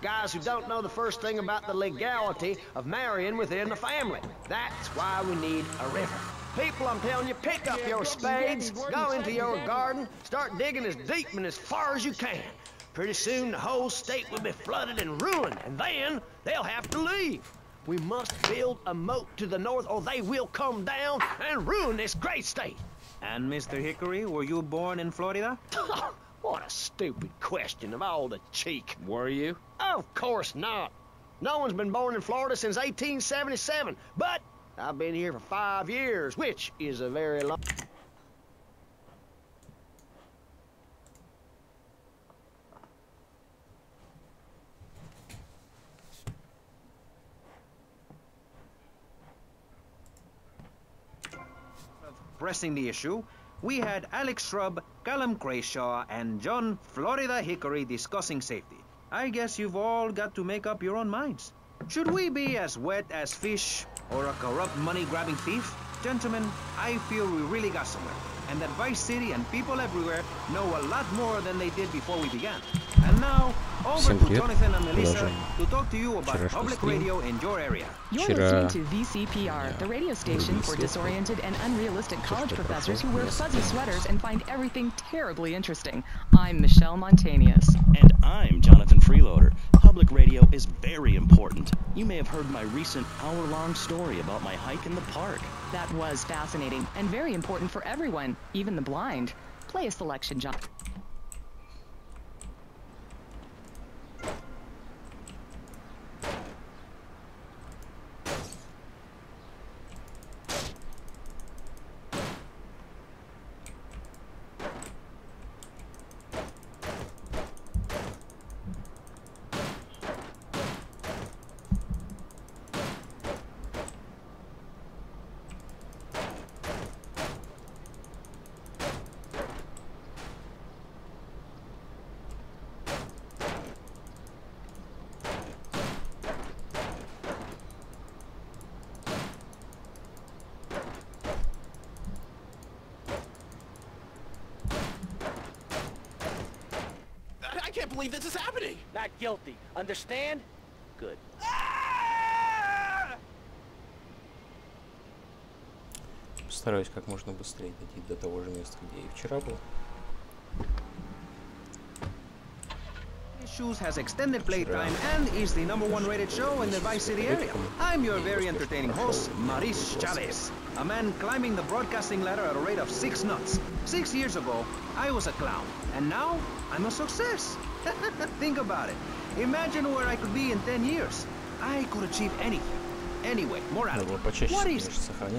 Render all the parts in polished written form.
Guys who don't know the first thing about the legality of marrying within the family. That's why we need a river. People, I'm telling you, pick up your spades, go into your garden, start digging as deep and as far as you can. Pretty soon the whole state will be flooded and ruined, and then they'll have to leave. We must build a moat to the north or they will come down and ruin this great state. And Mr. Hickory, were you born in Florida? What a stupid question of all the cheek. Were you? Of course not. No one's been born in Florida since 1877, but I've been here for 5 years, which is a very long... Pressing the issue, we had Alex Shrub, Callum Crayshaw, and John Florida Hickory discussing safety. I guess you've all got to make up your own minds. Should we be as wet as fish or a corrupt money-grabbing thief? Gentlemen, I feel we really got somewhere, and that Vice City and people everywhere know a lot more than they did before we began. And now, over to Jonathan and Melissa to talk to you about public radio in your area. You're listening to VCPR, the radio station for disoriented and unrealistic college professors who wear fuzzy sweaters and find everything terribly interesting. I'm Michelle Montanius. And I'm Jonathan Freeloader. Public radio is very important. You may have heard my recent hour-long story about my hike in the park. That was fascinating and very important for everyone, even the blind. Play a selection, John. I can't believe this is happening! Not guilty. Understand? Good. Постараюсь как можно быстрее дойти до того же места, где и вчера был. Issues has extended playtime and is the #1 rated show in the Vice City area. I'm your very entertaining host, Maris Chavez, a man climbing the broadcasting ladder at a rate of 6 knots. 6 years ago, I was a clown, and now I'm a success. Think about it. Imagine where I could be in 10 years. I could achieve anything. Anyway, morality. What is it?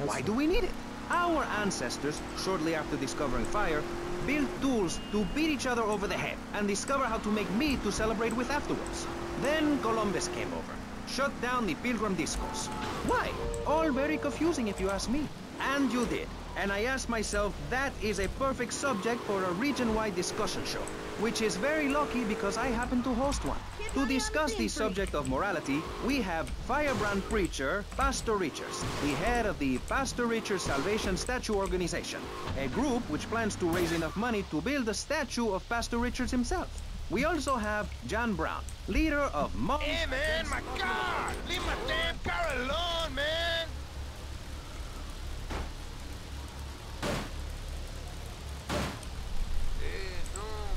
Why do we need it? Our ancestors, shortly after discovering fire, built tools to beat each other over the head and discover how to make meat to celebrate with afterwards. Then Columbus came over, shut down the Pilgrim Discourse. Why? All very confusing if you ask me. And you did. And I asked myself, that is a perfect subject for a region-wide discussion show, which is very lucky because I happen to host one. To discuss the subject of morality, we have firebrand preacher Pastor Richards, the head of the Pastor Richards Salvation Statue Organization, a group which plans to raise enough money to build a statue of Pastor Richards himself. We also have John Brown, leader of Hey man, my God! Leave my damn car alone, man!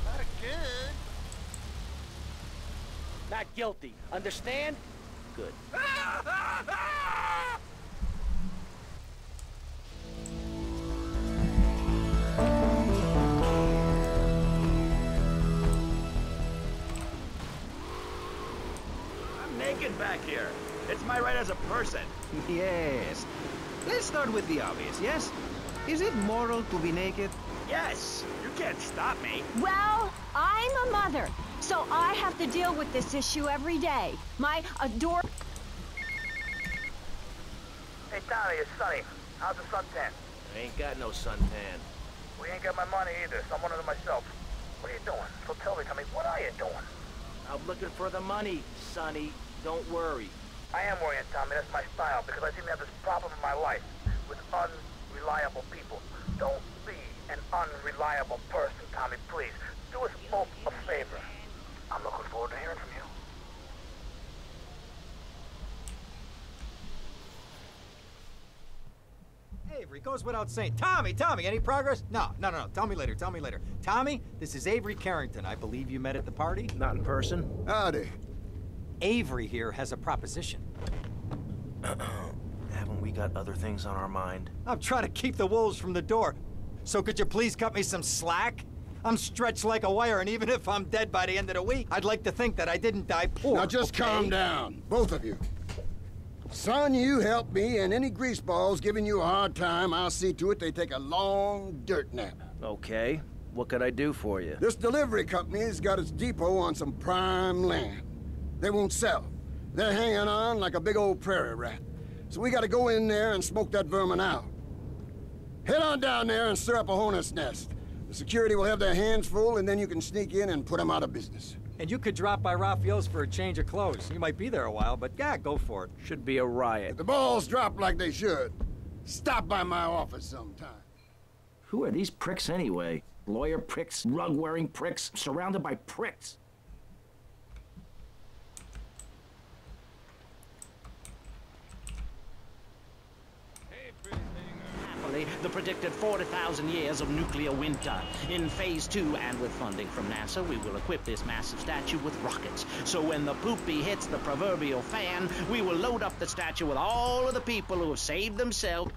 Not again! Not guilty. Understand? Good. I'm naked back here. It's my right as a person. Yes. Let's start with the obvious, yes? Is it moral to be naked? Yes, you can't stop me. Well, I'm a mother, so I have to deal with this issue every day. My Hey, Tommy, it's Sonny. How's the suntan? I ain't got no suntan. We ain't got my money either, so I'm one of them myself. What are you doing? So tell me, Tommy, what are you doing? I'm looking for the money, Sonny. Don't worry. I am worrying, Tommy. That's my style, because I seem to have this problem in my life with unreliable people. Don't be an unreliable person, Tommy, please. Do us both a favor. I'm looking forward to hearing from you. goes without saying. Tommy, any progress? No. Tell me later, Tommy, this is Avery Carrington. I believe you met at the party? Not in person. Howdy. Avery here has a proposition. Haven't we got other things on our mind? I'm trying to keep the wolves from the door. So could you please cut me some slack? I'm stretched like a wire, and even if I'm dead by the end of the week, I'd like to think that I didn't die poor. Now just calm down, both of you. Son, you help me, and any greaseballs giving you a hard time, I'll see to it they take a long dirt nap. Okay. What could I do for you? This delivery company's got its depot on some prime land. They won't sell. They're hanging on like a big old prairie rat. So we gotta go in there and smoke that vermin out. Head on down there and stir up a hornet's nest. The security will have their hands full, and then you can sneak in and put them out of business. And you could drop by Raphael's for a change of clothes. You might be there a while, but yeah, go for it. Should be a riot. If the balls drop like they should, stop by my office sometime. Who are these pricks anyway? Lawyer pricks, rug-wearing pricks, surrounded by pricks. The predicted 40,000 years of nuclear winter. In Phase 2, and with funding from NASA, we will equip this massive statue with rockets. So when the poopy hits the proverbial fan, we will load up the statue with all of the people who have saved themselves.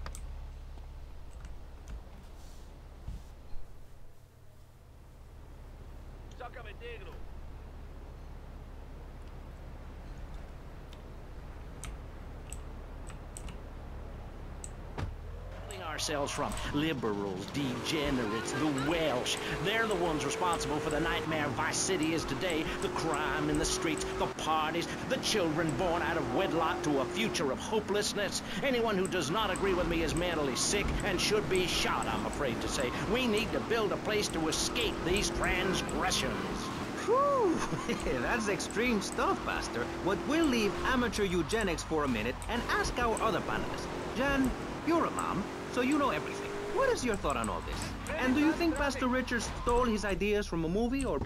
Ourselves from liberals, degenerates, the Welsh. They're the ones responsible for the nightmare Vice City is today. The crime in the streets, the parties, the children born out of wedlock to a future of hopelessness. Anyone who does not agree with me is mentally sick and should be shot, I'm afraid to say. We need to build a place to escape these transgressions. Whew, that's extreme stuff, Pastor. But we'll leave amateur eugenics for a minute and ask our other panelists. Jan, you're a mom, so you know everything. What is your thought on all this? And do you think Pastor Richard stole his ideas from a movie, or...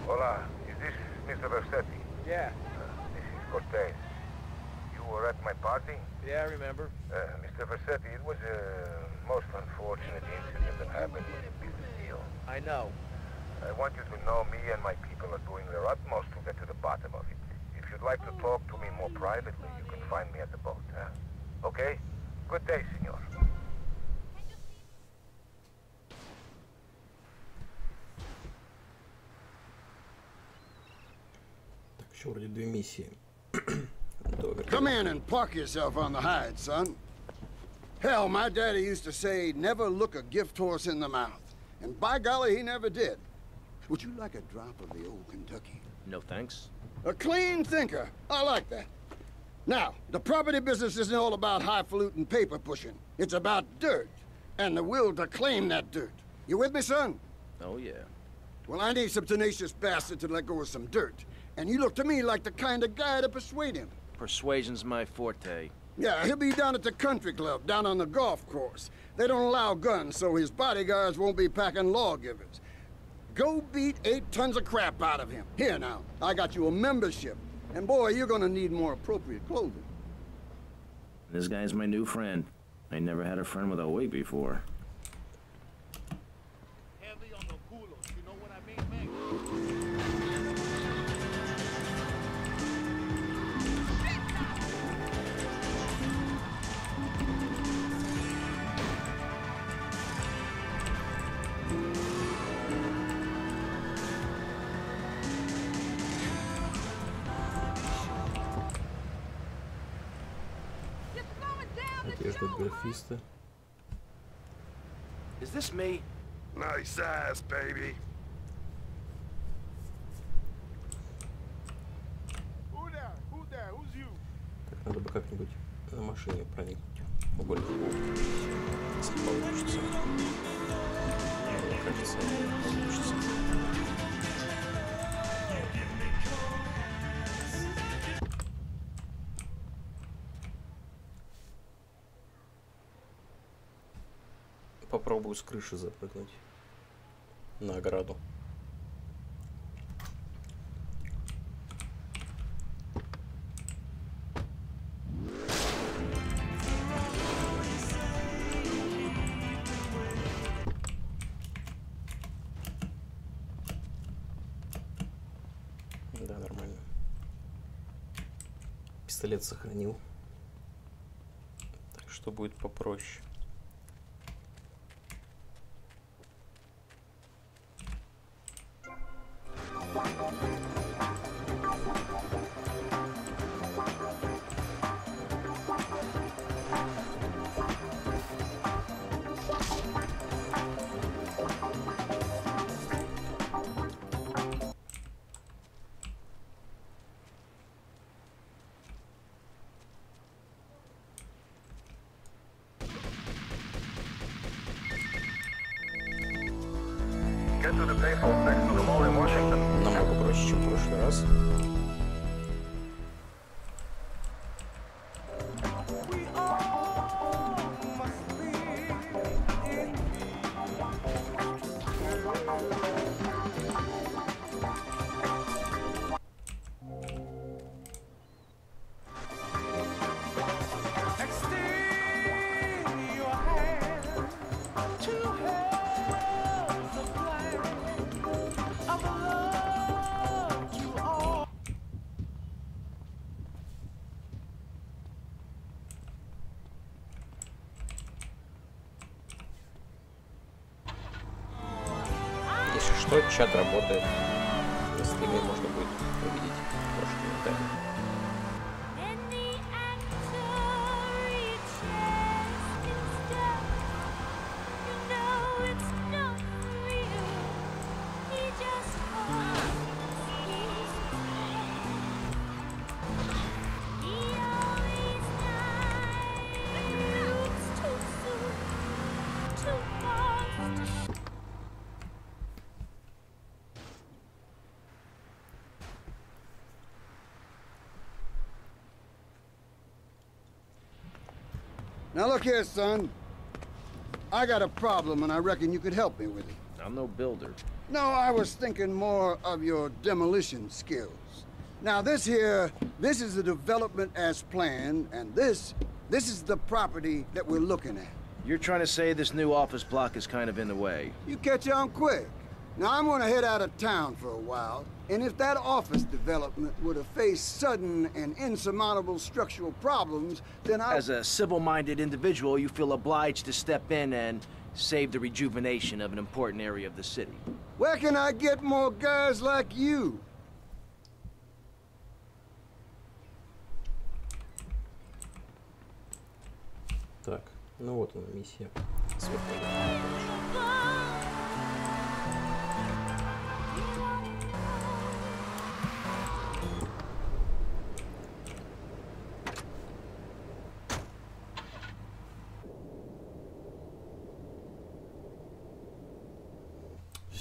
Hola, is this Mr. Versetti? Yeah. This is Cortez. You were at my party? Yeah, I remember. Mr. Versetti, it was a most unfortunate incident that happened with the business deal. I know. I want you to know me and my people are doing their utmost to get to the bottom of it. If you'd like to talk to me more privately, you can find me at the boat, huh? Okay? Good day, senor. Еще вроде две миссии. Come in and park yourself on the hide, son. Hell, my daddy used to say, never look a gift horse in the mouth. And by golly, he never did. Would you like a drop of the old Kentucky? No thanks. A clean thinker. I like that. Now, the property business isn't all about highfalutin paper pushing. It's about dirt, and the will to claim that dirt. You with me, son? Oh, yeah. Well, I need some tenacious bastard to let go of some dirt. And you look to me like the kind of guy to persuade him. Persuasion's my forte. Yeah, he'll be down at the country club, down on the golf course. They don't allow guns, so his bodyguards won't be packing lawgivers. Go beat 8 tons of crap out of him. Here now, I got you a membership. And boy, you're gonna need more appropriate clothing. This guy's my new friend. I never had a friend with a wig before. Heavy on the culos, you know what I mean, man? Одежда графиста. Is this me? Nice ass, baby. Who there? Who's you? Так, надо бы как-нибудь на машине проникнуть в гольф-клуб. Если получится. Мне кажется, получится. Попробую с крыши запрыгнуть на ограду. Да, нормально. Пистолет сохранил. Так что будет попроще. Намного проще, чем в прошлый раз. Если что, чат работает. На стриме можно будет увидеть ваши комментарии. Now look here, son. I got a problem, and I reckon you could help me with it. I'm no builder. No, I was thinking more of your demolition skills. Now this is the development as planned, and this is the property that we're looking at. You're trying to say this new office block is kind of in the way. You catch on quick. Now I'm gonna head out of town for a while, and if that office development were to face sudden and insurmountable structural problems, then As a civil-minded individual, you feel obliged to step in and save the rejuvenation of an important area of the city. Where can I get more guys like you? Так, ну вот она миссия. С вертолетом.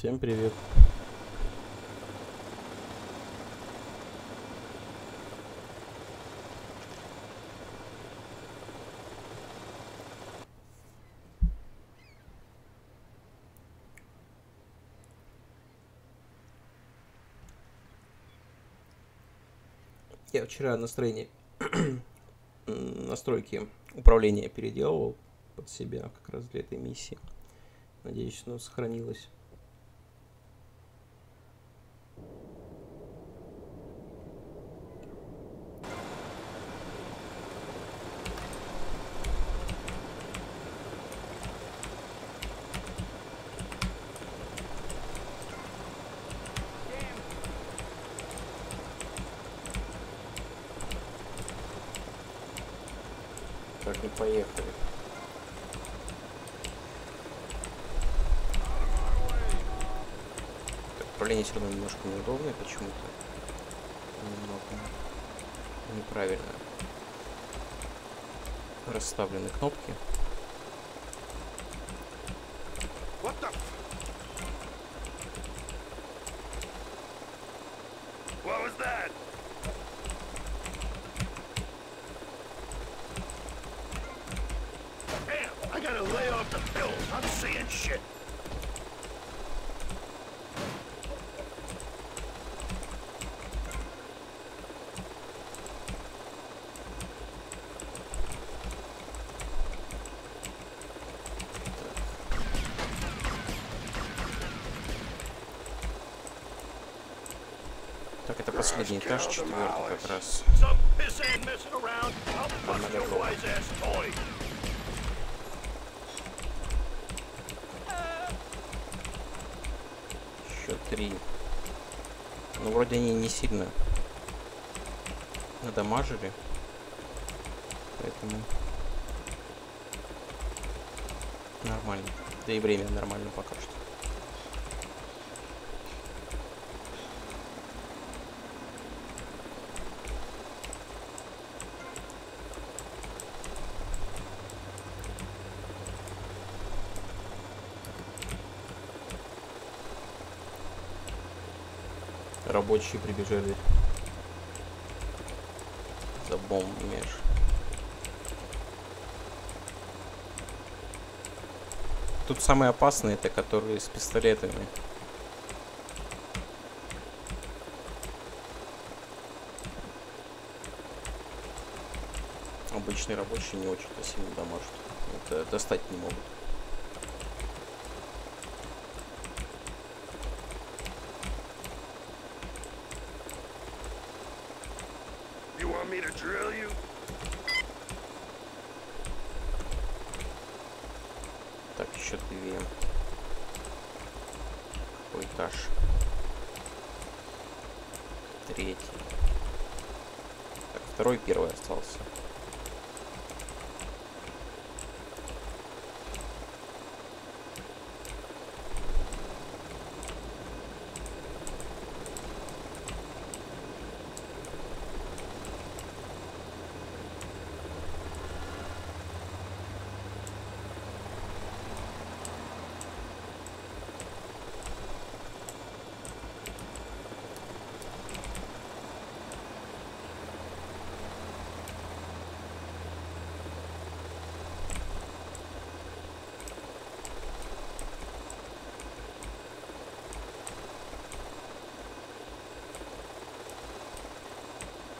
Всем привет. Я вчера настройки управления переделывал под себя как раз для этой миссии. Надеюсь, оно сохранилось. Так, мы поехали. Управление все равно немножко неудобное почему-то. Немного неправильно расставлены кнопки. What the? What was that? Damn, I gotta lay off the pills. I'm seeing shit. Так, это последний этаж, четвертый как раз. Еще 3. Ну, вроде они не сильно надамажили. Поэтому нормально. Да и время нормально пока что. Рабочие прибежали за бомбами. Тут самые опасные это которые с пистолетами. Обычные рабочие не очень-то сильно дамажат. Это достать не могут. Так, еще 2. Какой этаж? 3. Так, 2 и 1 остался.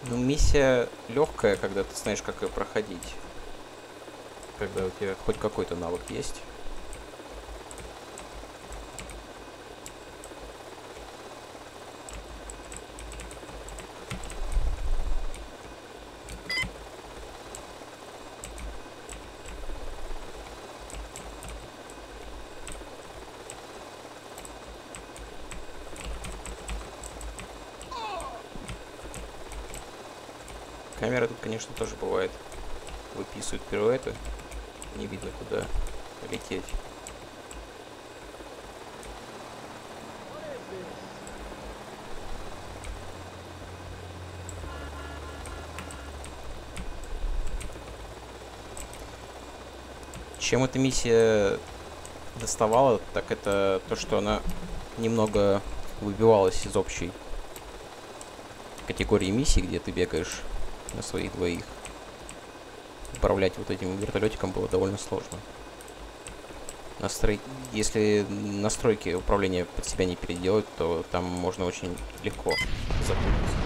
Ну, миссия легкая, когда ты знаешь, как ее проходить. Когда у тебя хоть какой-то навык есть. Камера тут, конечно, тоже бывает. Выписывают пируэты. Не видно, куда лететь. Чем эта миссия доставала, так это то, что она немного выбивалось из общей категории миссий, где ты бегаешь на своих двоих. Управлять вот этим вертолетиком было довольно сложно. Если настройки управления под себя не переделать, то там можно очень легко запутаться.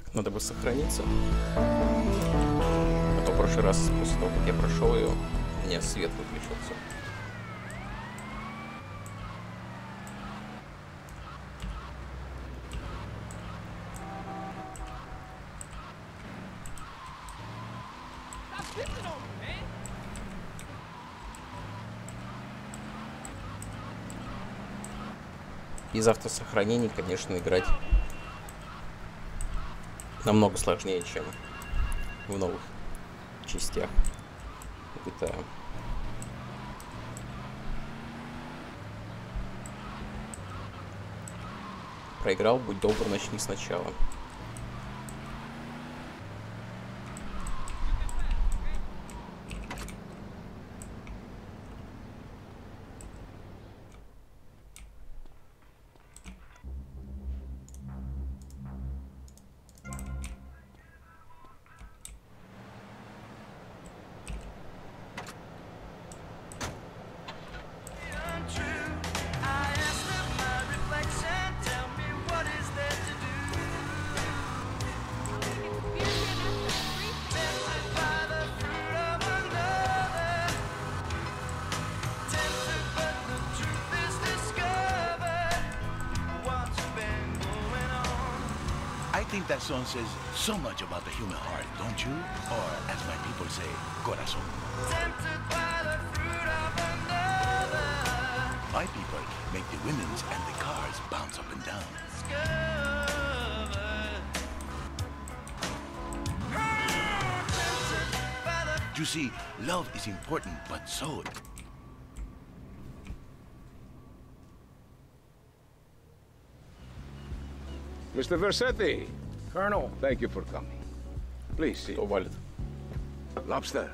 Так, надо бы сохраниться. А то в прошлый раз, после того, как я прошел ее, у меня свет выключился. Без автосохранений, конечно, играть намного сложнее, чем в новых частях GTA. Проиграл, будь добр, начни сначала. I think that song says so much about the human heart, don't you? Or, as my people say, corazón. My people make the women's and the cars bounce up and down. You see, love is important, but so... Mr. Versetti. Colonel. Thank you for coming. Please sit. Lobster?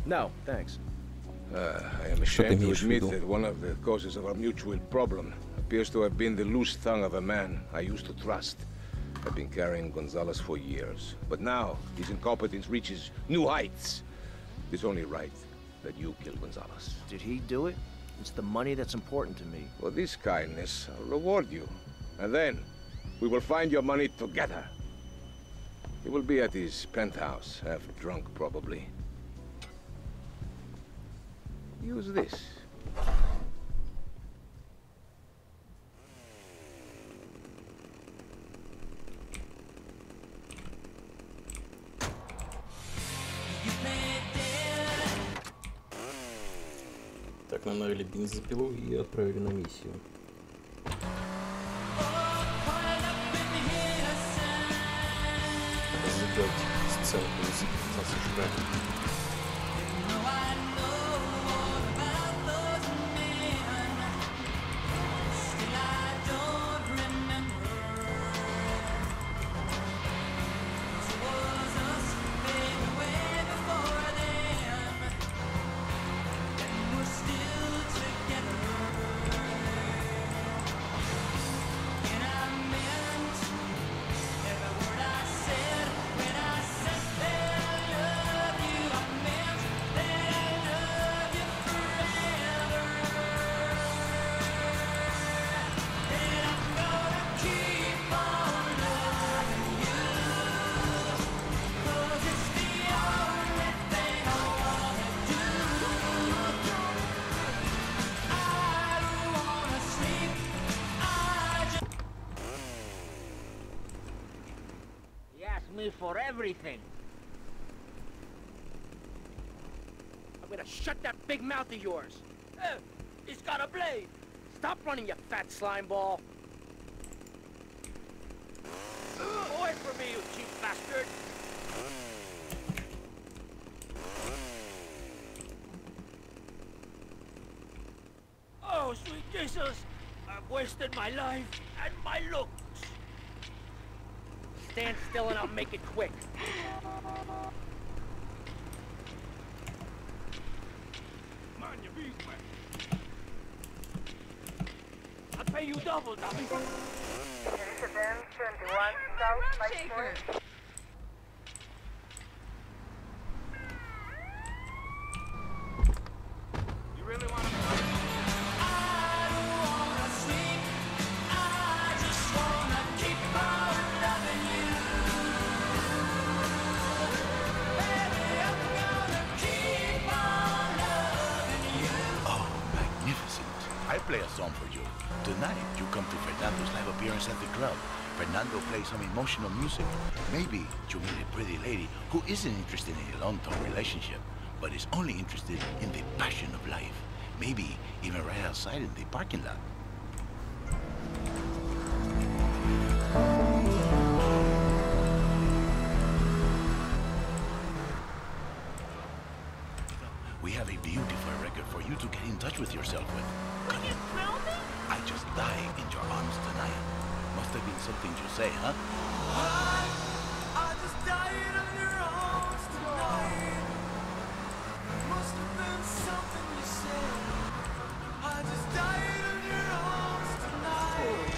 No, thanks. I am ashamed to admit that one of the causes of our mutual problem appears to have been the loose tongue of a man I used to trust. I've been carrying Gonzalez for years, but now his incompetence reaches new heights. It's only right that you kill Gonzalez. Did he do it? It's the money that's important to me. For this kindness, I'll reward you. And then, we will find your money together. He will be at his penthouse, half drunk probably. Use this. Так, нам налили бензопилу и отправили на миссию. Сценку из осуждания. Me for everything. I'm gonna shut that big mouth of yours. He's got a blade. Stop running, you fat slime ball. Away from me, you cheap bastard. Oh, sweet Jesus. wasted my life and my looks. Stand still and I'll make it quick. Mind your beeswax. I'll pay you double, dummy. Incident 21 South Lake Shore. You really want to... Play a song for you. Tonight, you come to Fernando's live appearance at the club. Fernando plays some emotional music. Maybe you meet a pretty lady who isn't interested in a long-term relationship, but is only interested in the passion of life. Maybe even right outside in the parking lot. We have a beautiful record for you to get in touch with yourself with. Will you thrill me? I just die in your arms tonight. Must have been something you say, huh? I just died in your arms tonight. Must have been something you said. I just died in your arms tonight.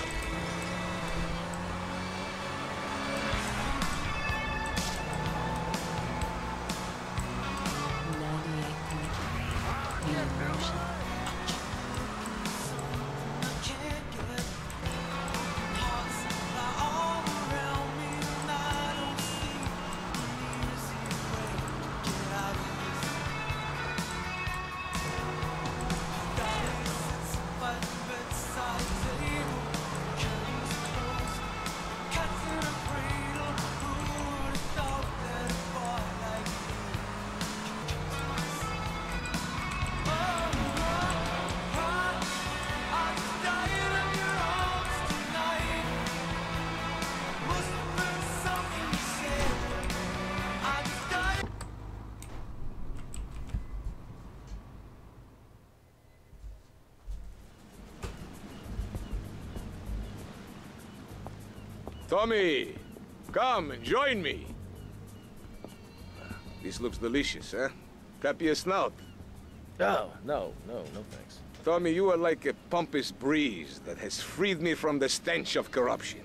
Tommy, come and join me. This looks delicious, huh? Tap your snout. Oh, no thanks. Tommy, you are like a pompous breeze that has freed me from the stench of corruption.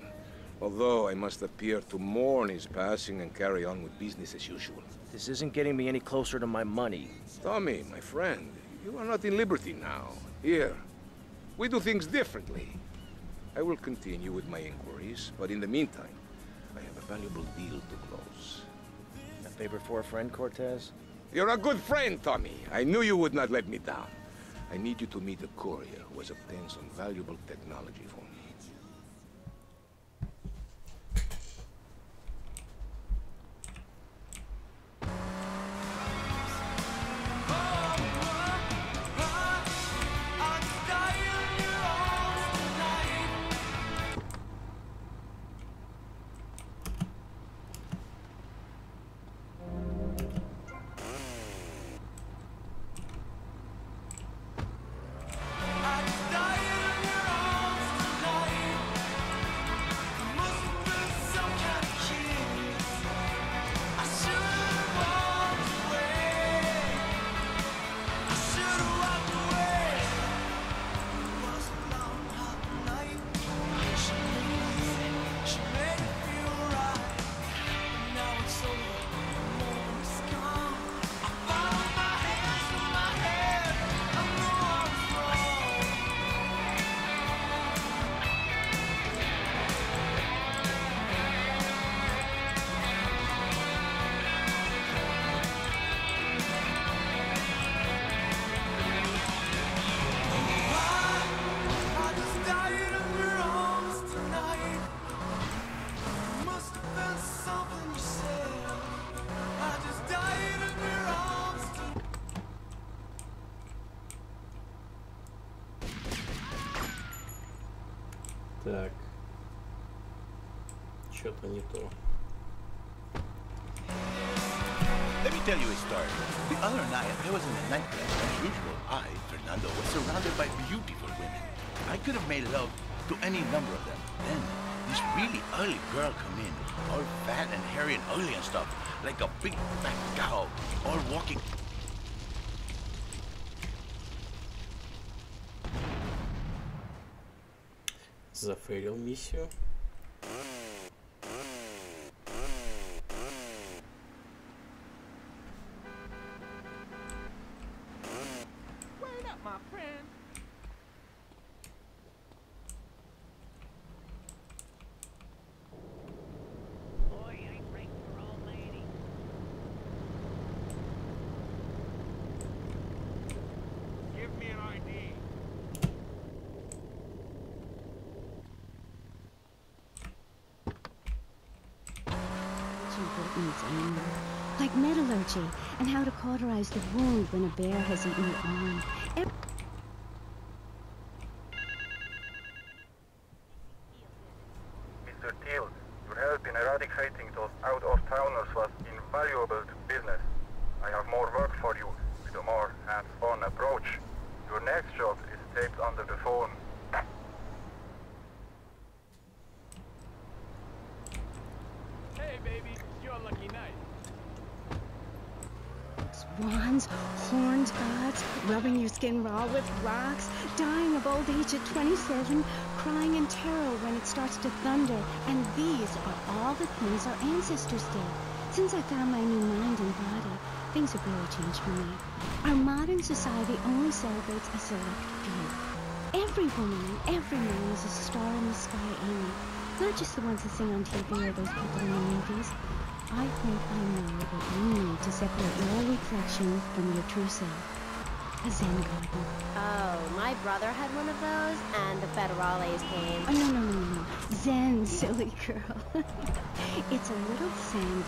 Although I must appear to mourn his passing and carry on with business as usual. This isn't getting me any closer to my money. Tommy, my friend, you are not in liberty now. Here, we do things differently. I will continue with my inquiries, but in the meantime, I have a valuable deal to close. A favor for a friend, Cortez? You're a good friend, Tommy. I knew you would not let me down. I need you to meet a courier who has obtained some valuable technology for me. Так. Что-то не то. Let me tell you a story. The other night, I was in a nightclub. As usual, I, Fernando, was surrounded by beautiful women. I could have made love to any number of them. Then, this really ugly girl come in, all fat and hairy and ugly and stuff, like a big fat cow, all walking. Зафейлил миссию. Like metallurgy, and how to cauterize the wound when a bear has eaten your arm. Mr. Teal, your help in eradicating those out-of-towners was invaluable to business. I have more work for you, with a more hands-on approach. Your next job is taped under the phone. Hey, baby, it's your lucky night. Swans, horned gods, rubbing your skin raw with rocks, dying of old age at 27, crying in terror when it starts to thunder. And these are all the things our ancestors did. Since I found my new mind and body, things have really changed for me. Our modern society only celebrates a select few. Every woman and every man is a star in the sky, Amy. Not just the ones that sing on TV or those people in the movies. I think I know what you need to separate your reflection from your true self. A Zen garden. Oh, my brother had one of those, and the federales came. Oh, no. Zen, silly girl. It's a little Zen.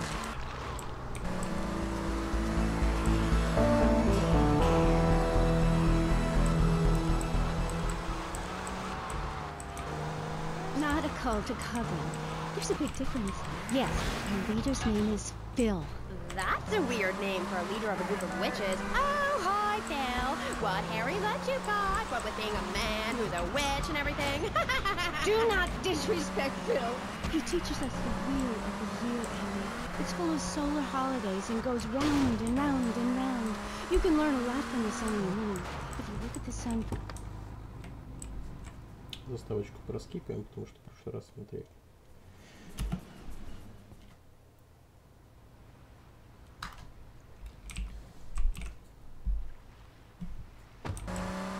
Not a cult, a coven. There's a big difference. Yes, our leader's name is Phil. That's a weird name for a leader of a group of witches. Oh, hi, Phil. What Harry let you got? What with being a man who's a witch and everything? Do not disrespect Phil. He teaches us the wheel of the year, Amy. It's full of solar holidays and goes round and round and round. You can learn a lot from the sun and the moon. If you look at the sun... Заставочку проскипаем, потому что в прошлый раз смотрели.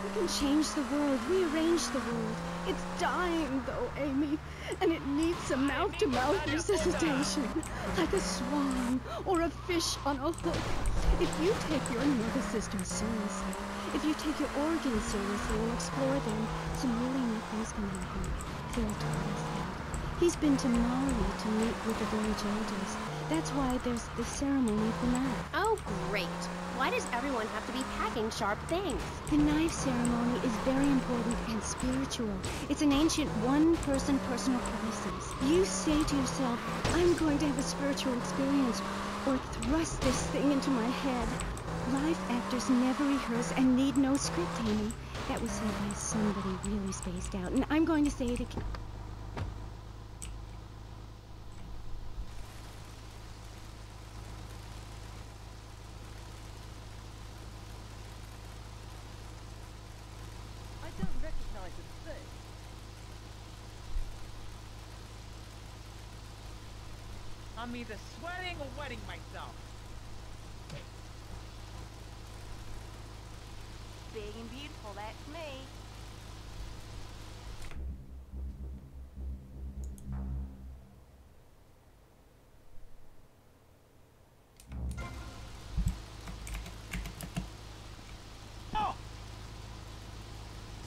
We can change the world, rearrange the world. It's dying, though, Amy, and it needs some mouth-to-mouth resuscitation, like a swan or a fish on a hook. If you take your nervous system seriously, if you take your organs seriously and explore them, some really neat things can happen. Phil taught us that. He's been to Mali to meet with the village elders. That's why there's the ceremony of the knife. Oh, great. Why does everyone have to be packing sharp things? The knife ceremony is very important and spiritual. It's an ancient one-person personal crisis. You say to yourself, I'm going to have a spiritual experience, or thrust this thing into my head. Live actors never rehearse and need no script, Amy. That was said by somebody really spaced out, and I'm going to say it again. I'm either sweating or wetting myself. Big and beautiful, that's me. Oh!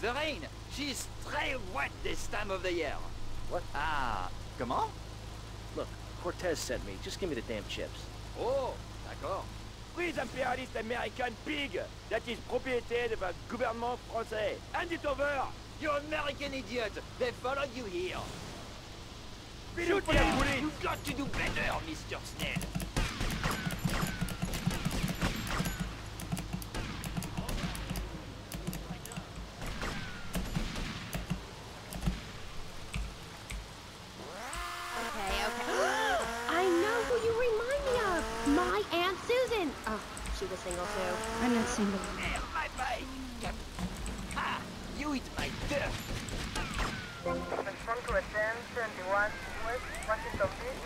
The rain, she's très wet this time of the year. What? Ah, comment? Look, Cortez sent me. Just give me the damn chips. Oh, d'accord. Prise impérialiste américaine pig that is propriété of a gouvernement français. Hand it over! You American idiot! They follow you here. Shoot them! You've got to do better, Mr. Snell. a single too. I'm not single. My bike! Ha! You eat my dick! Respond to a 1071 West Washington Beach.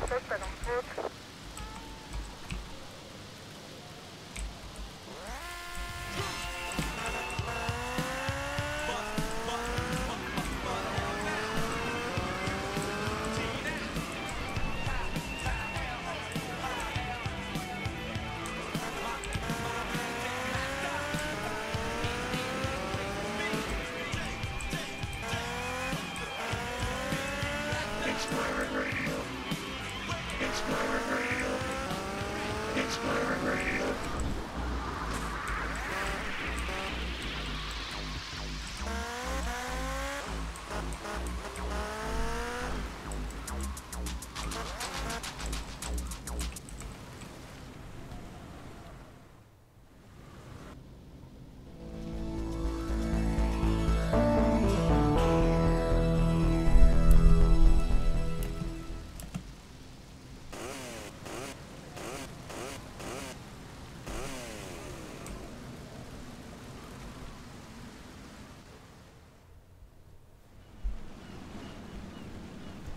Suspect on foot.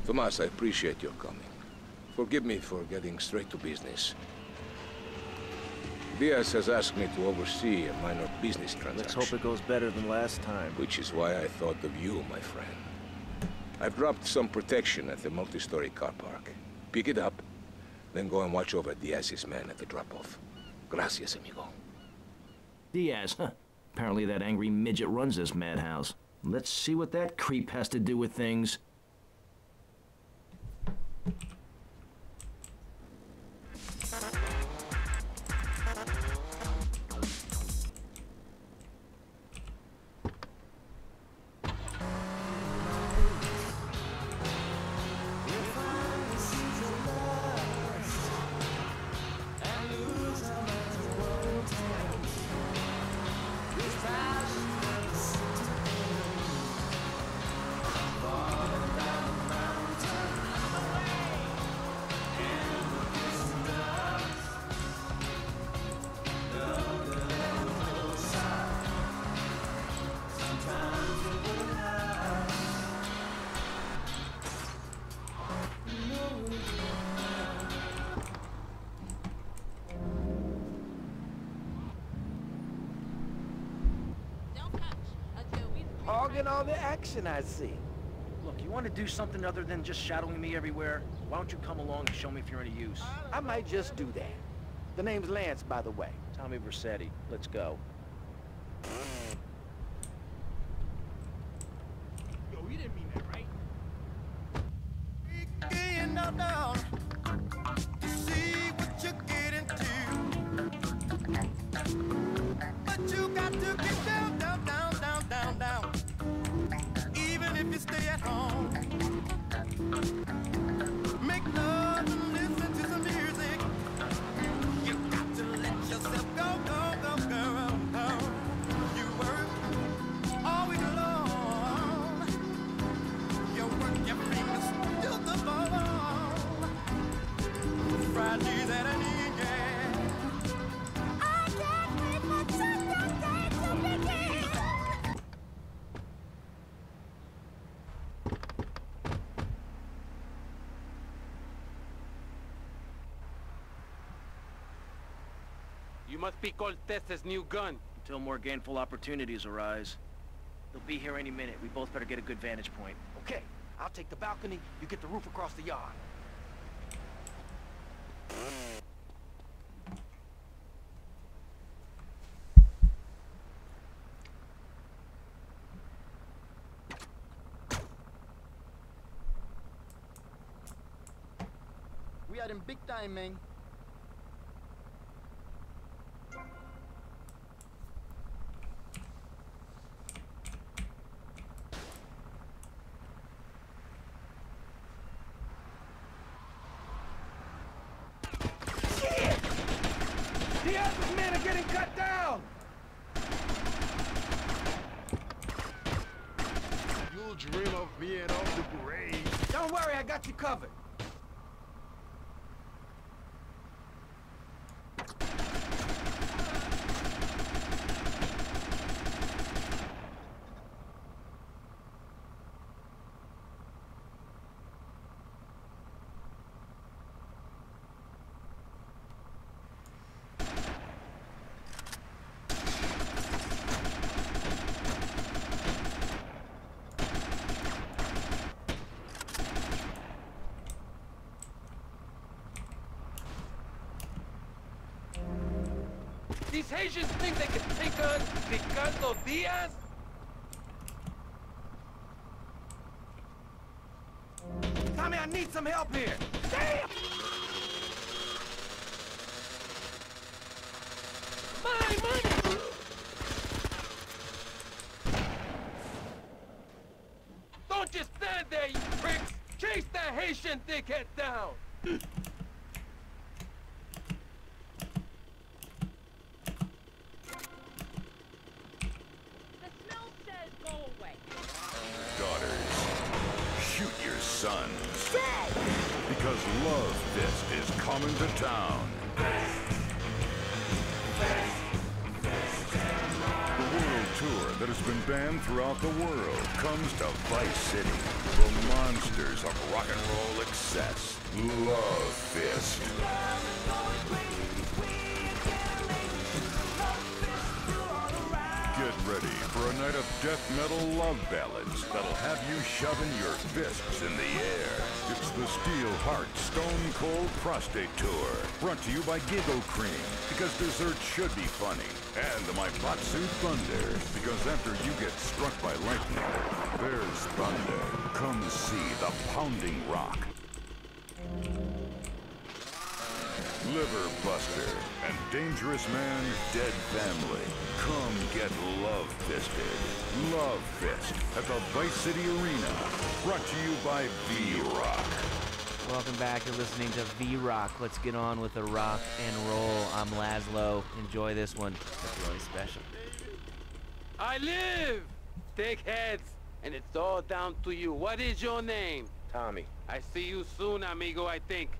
Tomas, I appreciate your coming. Forgive me for getting straight to business. Diaz has asked me to oversee a minor business transaction. Let's hope it goes better than last time. Which is why I thought of you, my friend. I've dropped some protection at the multi-story car park. Pick it up, then go and watch over Diaz's men at the drop-off. Gracias, amigo. Diaz, huh? Apparently that angry midget runs this madhouse. Let's see what that creep has to do with things. Hogging all the action, I see. Look, you want to do something other than just shadowing me everywhere? Why don't you come along and show me if you're any use? I might just do that. The name's Lance, by the way. Tommy Vercetti. Let's go. Yo, you didn't mean that, right? Getting down to see what you get into. But you got to get down, down, down, down, down, down. Even if you stay at home. Make love and listen to some music. You got to let yourself go, go, go, girl. You work all week long. You work your fingers till the bone. Fridays at an evening. I can't wait for Saturday to begin. You must be Cortez's new gun. Until more gainful opportunities arise. They'll be here any minute. We both better get a good vantage point. Okay, I'll take the balcony, you get the roof across the yard. We are in big time, man. The other men are getting cut down! You'll dream of being off the grave. Don't worry, I got you covered. These Haitians think they can take on Ricardo Diaz? Tommy, I need some help here. Damn! My money! Don't just stand there, you pricks! Chase that Haitian dickhead down! Sons. Because Love Fist is coming to town. The world tour that has been banned throughout the world comes to Vice City. The monsters of rock and roll excess. Love Fist. Get ready for a night of death metal love ballads that'll have you shoving your fists in the air. It's the Steel Heart Stone Cold Prostate Tour, brought to you by Giggle Cream, because dessert should be funny, and my Batsu Thunder, because after you get struck by lightning, there's thunder. Come see the pounding rock. Liver Buster and Dangerous Man, Dead Family. Come get Love Fisted. Love Fist at the Vice City Arena. Brought to you by V-Rock. Welcome back. You're listening to V-Rock. Let's get on with the rock and roll. I'm Laszlo. Enjoy this one. It's really special. I live! Take heads. And it's all down to you. What is your name? Tommy. I see you soon, amigo, I think.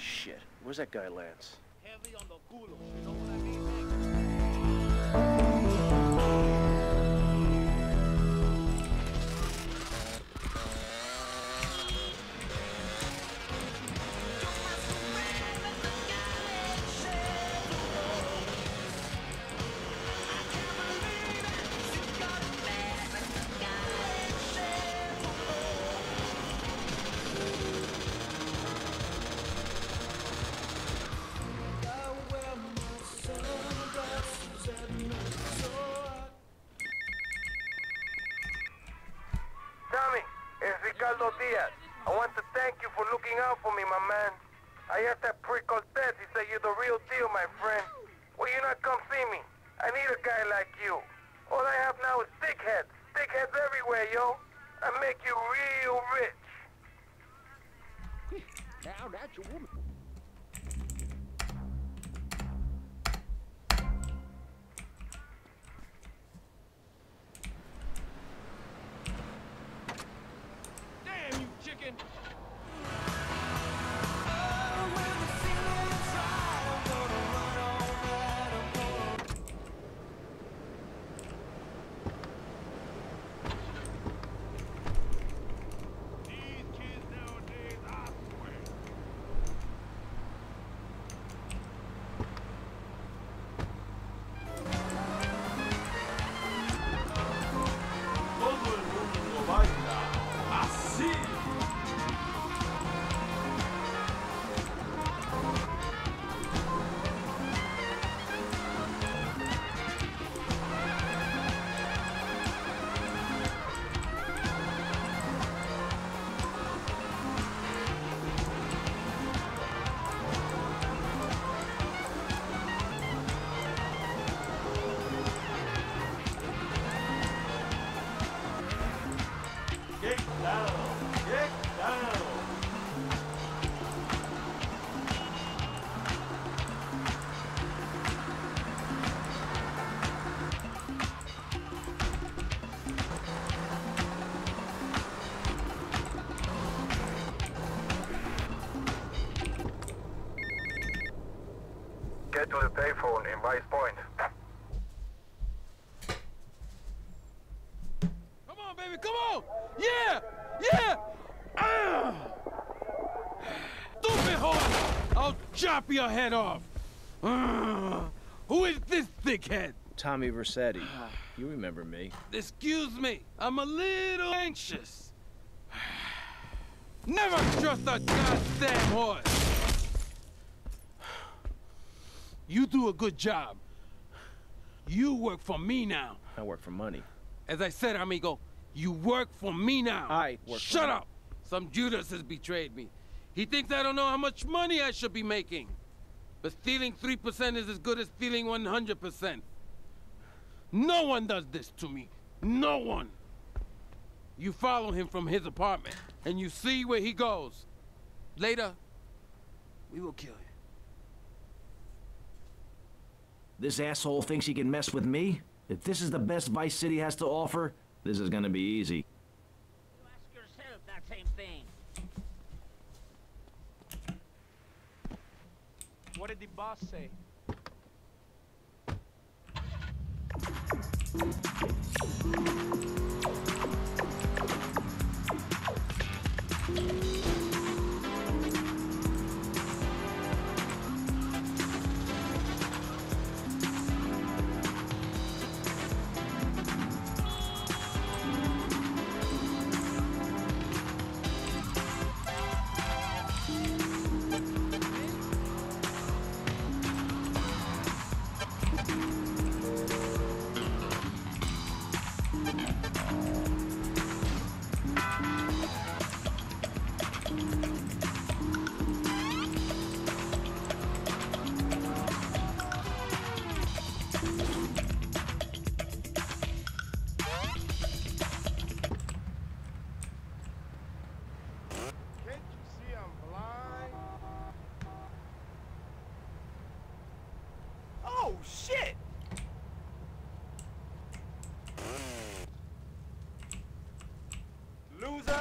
Shit, where's that guy, Lance? Heavy on the culo, you know what I mean? Diaz. I want to thank you for looking out for me, my man. I asked that prick Cortez. He said you're the real deal, my friend. Will you not come see me? I need a guy like you. All I have now is stickheads. Stickheads everywhere, yo. I make you real rich. Now that's your woman. Damn, you chicken! Get to the payphone in Vice Point. Come on, baby, come on! Yeah! Yeah! Stupid horse! I'll chop your head off! Who is this thickhead? Tommy Vercetti. You remember me. Excuse me, I'm a little anxious. Never trust a goddamn horse! You do a good job. You work for me now. I work for money. As I said, amigo, you work for me now. I work for Shut up! Some Judas has betrayed me. He thinks I don't know how much money I should be making. But stealing 3% is as good as stealing 100%. No one does this to me. No one. You follow him from his apartment, and you see where he goes. Later, we will kill you. This asshole thinks he can mess with me? If this is the best Vice City has to offer, this is gonna be easy. You ask yourself that same thing. What did the boss say? Oh, shit! Loser!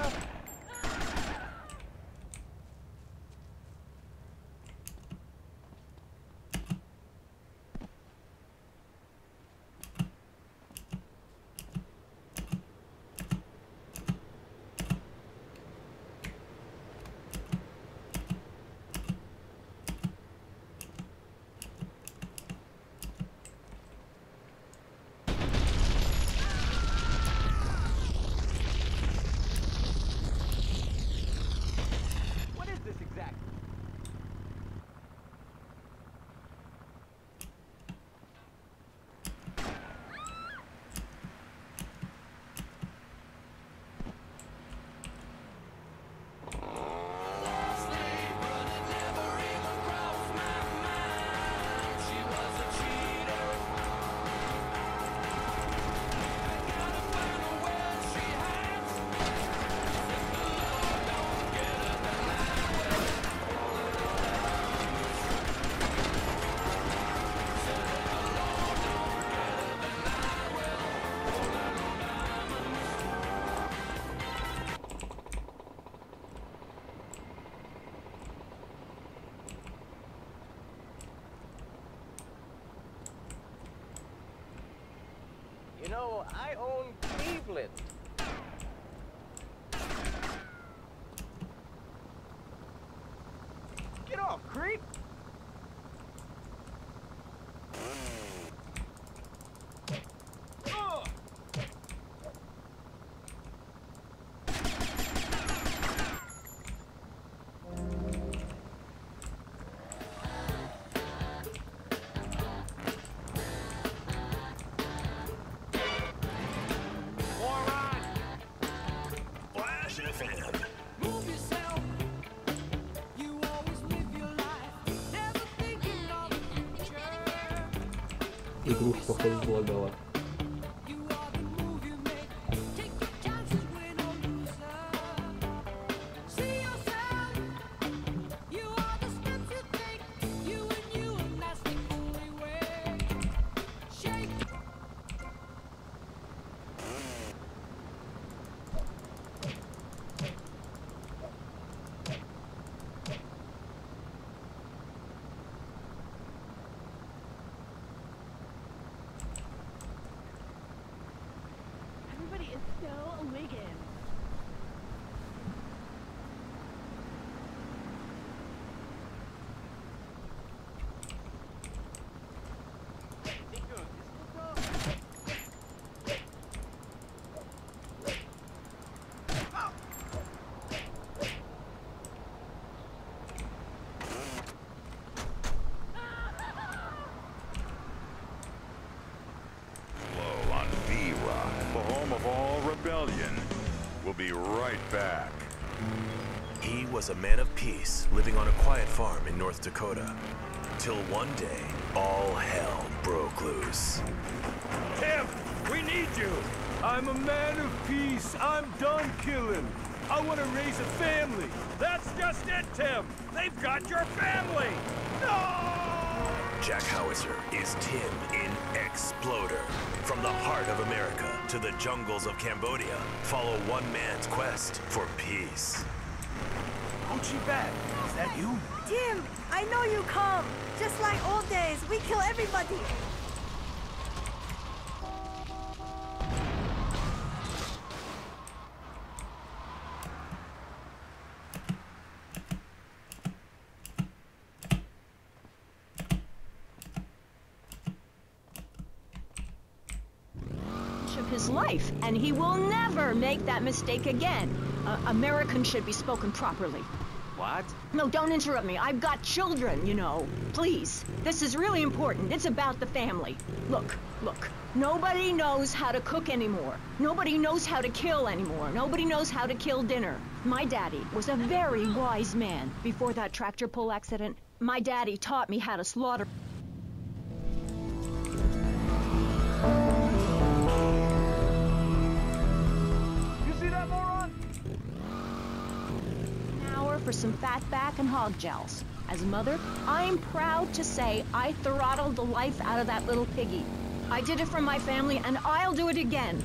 You know, I own Cleveland. Get off, creep! Игрушка, походу, залагала. He was a man of peace, living on a quiet farm in North Dakota. Till one day, all hell broke loose. Tim, we need you. I'm a man of peace. I'm done killing. I want to raise a family. That's just it, Tim. They've got your family. No! Jack Howitzer is Tim in Exploder. From the heart of America to the jungles of Cambodia, follow one man's quest for peace. Gucci Bat, is that you? Tim, I know you come. Just like old days, we kill everybody. Of his life, and he will never make that mistake again. Americans should be spoken properly. What? No, don't interrupt me. I've got children, you know. Please. This is really important. It's about the family. Look. Nobody knows how to cook anymore. Nobody knows how to kill anymore. Nobody knows how to kill dinner. My daddy was a very wise man. Before that tractor pull accident, my daddy taught me how to slaughter. For some fat back and hog gels. As a mother, I'm proud to say I throttled the life out of that little piggy. I did it for my family, and I'll do it again.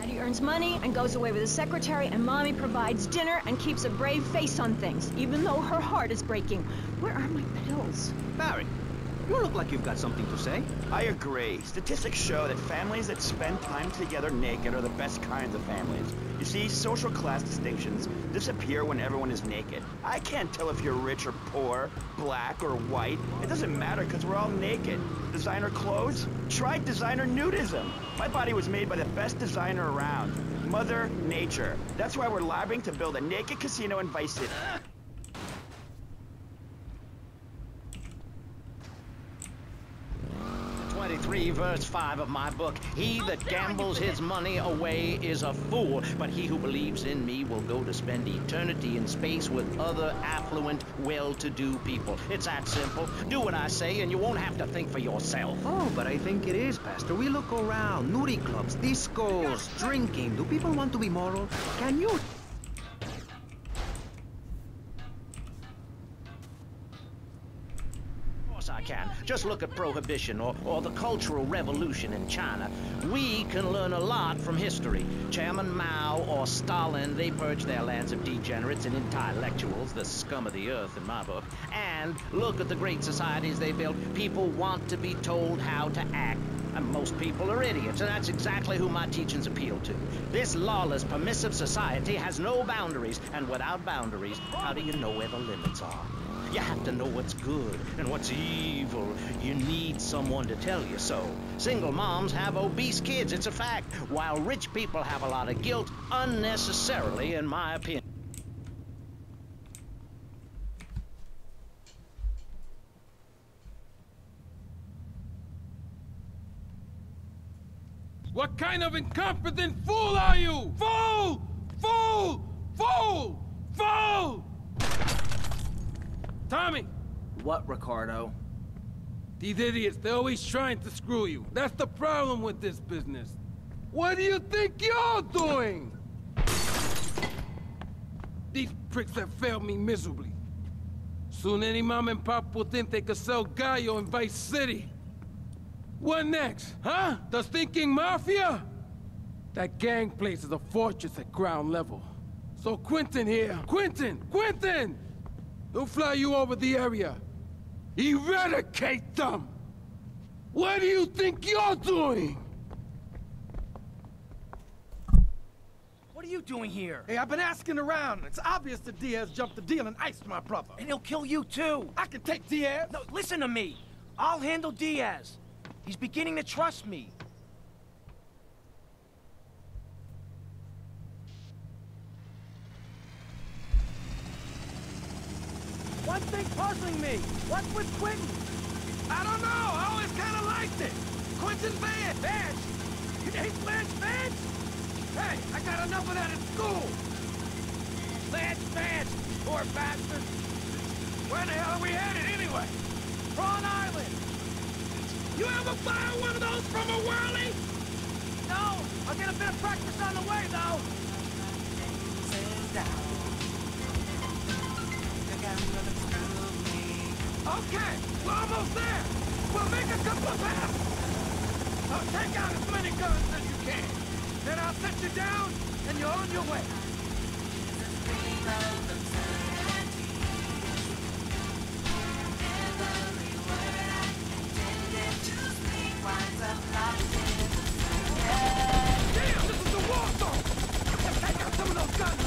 Daddy earns money and goes away with his secretary, and Mommy provides dinner and keeps a brave face on things, even though her heart is breaking. Where are my pills? Barry, you look like you've got something to say. I agree. Statistics show that families that spend time together naked are the best kinds of families. You see, social class distinctions disappear when everyone is naked. I can't tell if you're rich or poor, black or white. It doesn't matter because we're all naked. Designer clothes? Try designer nudism. My body was made by the best designer around, Mother Nature. That's why we're labbing to build a naked casino in Vice City. 23 verse 5 of my book. He that gambles his money away is a fool, but he who believes in me will go to spend eternity in space with other affluent, well-to-do people. It's that simple. Do what I say and you won't have to think for yourself. Oh, but I think it is, Pastor. We look around. Nudie clubs, discos, drinking. Do people want to be moral? Can you... I can. Just look at Prohibition or the Cultural Revolution in China. We can learn a lot from history. Chairman Mao or Stalin, they purged their lands of degenerates and intellectuals, the scum of the earth in my book. And look at the great societies they built. People want to be told how to act. And most people are idiots, and that's exactly who my teachings appeal to. This lawless, permissive society has no boundaries, and without boundaries, how do you know where the limits are? You have to know what's good and what's evil. You need someone to tell you so. Single moms have obese kids, it's a fact, while rich people have a lot of guilt, unnecessarily, in my opinion. What kind of incompetent fool are you? Fool! Fool! Fool! Fool! Tommy! What, Ricardo? These idiots, they're always trying to screw you. That's the problem with this business. What do you think you're doing? These pricks have failed me miserably. Soon any mom and pop will think they could sell Gallo in Vice City. What next, huh? The Thinking Mafia? That gang place is a fortress at ground level. So Quentin here, Quentin! He'll fly you over the area. Eradicate them! What do you think you're doing? What are you doing here? Hey, I've been asking around. It's obvious that Diaz jumped the deal and iced my brother. And he'll kill you too. I can take Diaz. No, listen to me. I'll handle Diaz. He's beginning to trust me. One thing puzzling me. What's with Quentin? I don't know. I always kind of liked it. Quentin Vance. Vance? You hate Blanche Vance? Hey, I got enough of that at school. poor bastard! Where the hell are we headed anyway? Prawn Island! You ever fire one of those from a whirly? No! I'll get a bit of practice on the way, though! Okay, we're almost there! We'll make a couple of passes! I'll take out as many guns as you can! Then I'll set you down, and you're on your way! Damn, this is the war zone! Let's take out some of those guns!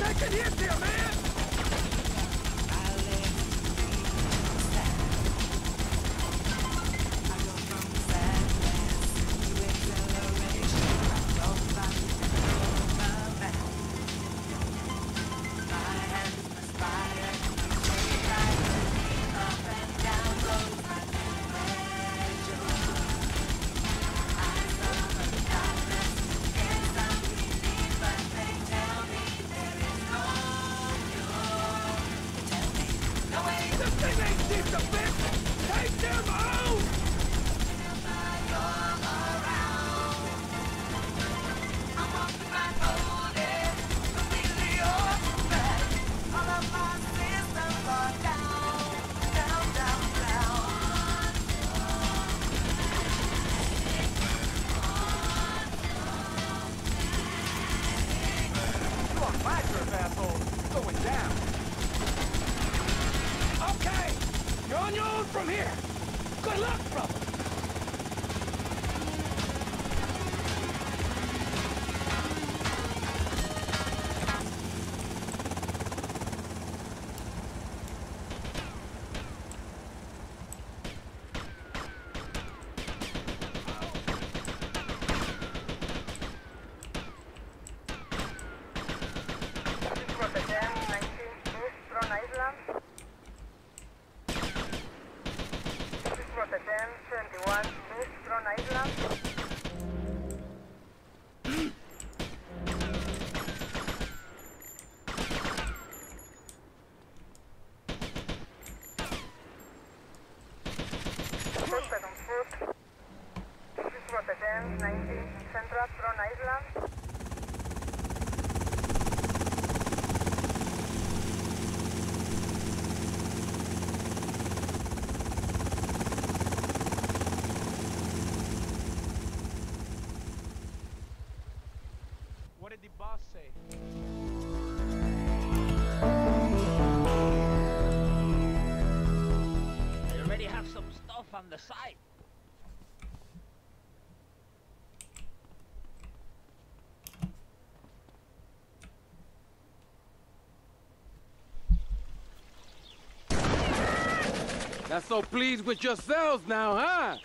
Taking hits here, man! From here! Good luck, brother! What did the boss say? I already have some stuff on the side. Not so pleased with yourselves now, huh?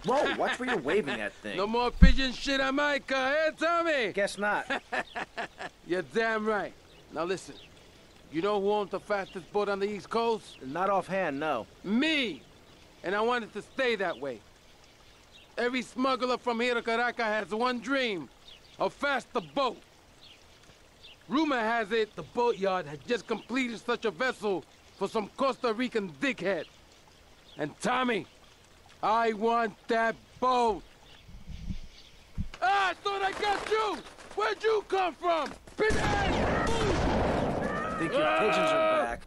Whoa, watch where you're waving that thing. No more pigeon shit on my car, eh, Tommy? Guess not. You're damn right. Now listen, you know who owns the fastest boat on the East Coast? Not offhand, no. Me! And I want it to stay that way. Every smuggler from here to Caracas has one dream, a faster boat. Rumor has it the boatyard had just completed such a vessel for some Costa Rican dickhead. And Tommy, I want that boat. Ah, I thought I got you! Where'd you come from? Pinhead! I think your pigeons are back.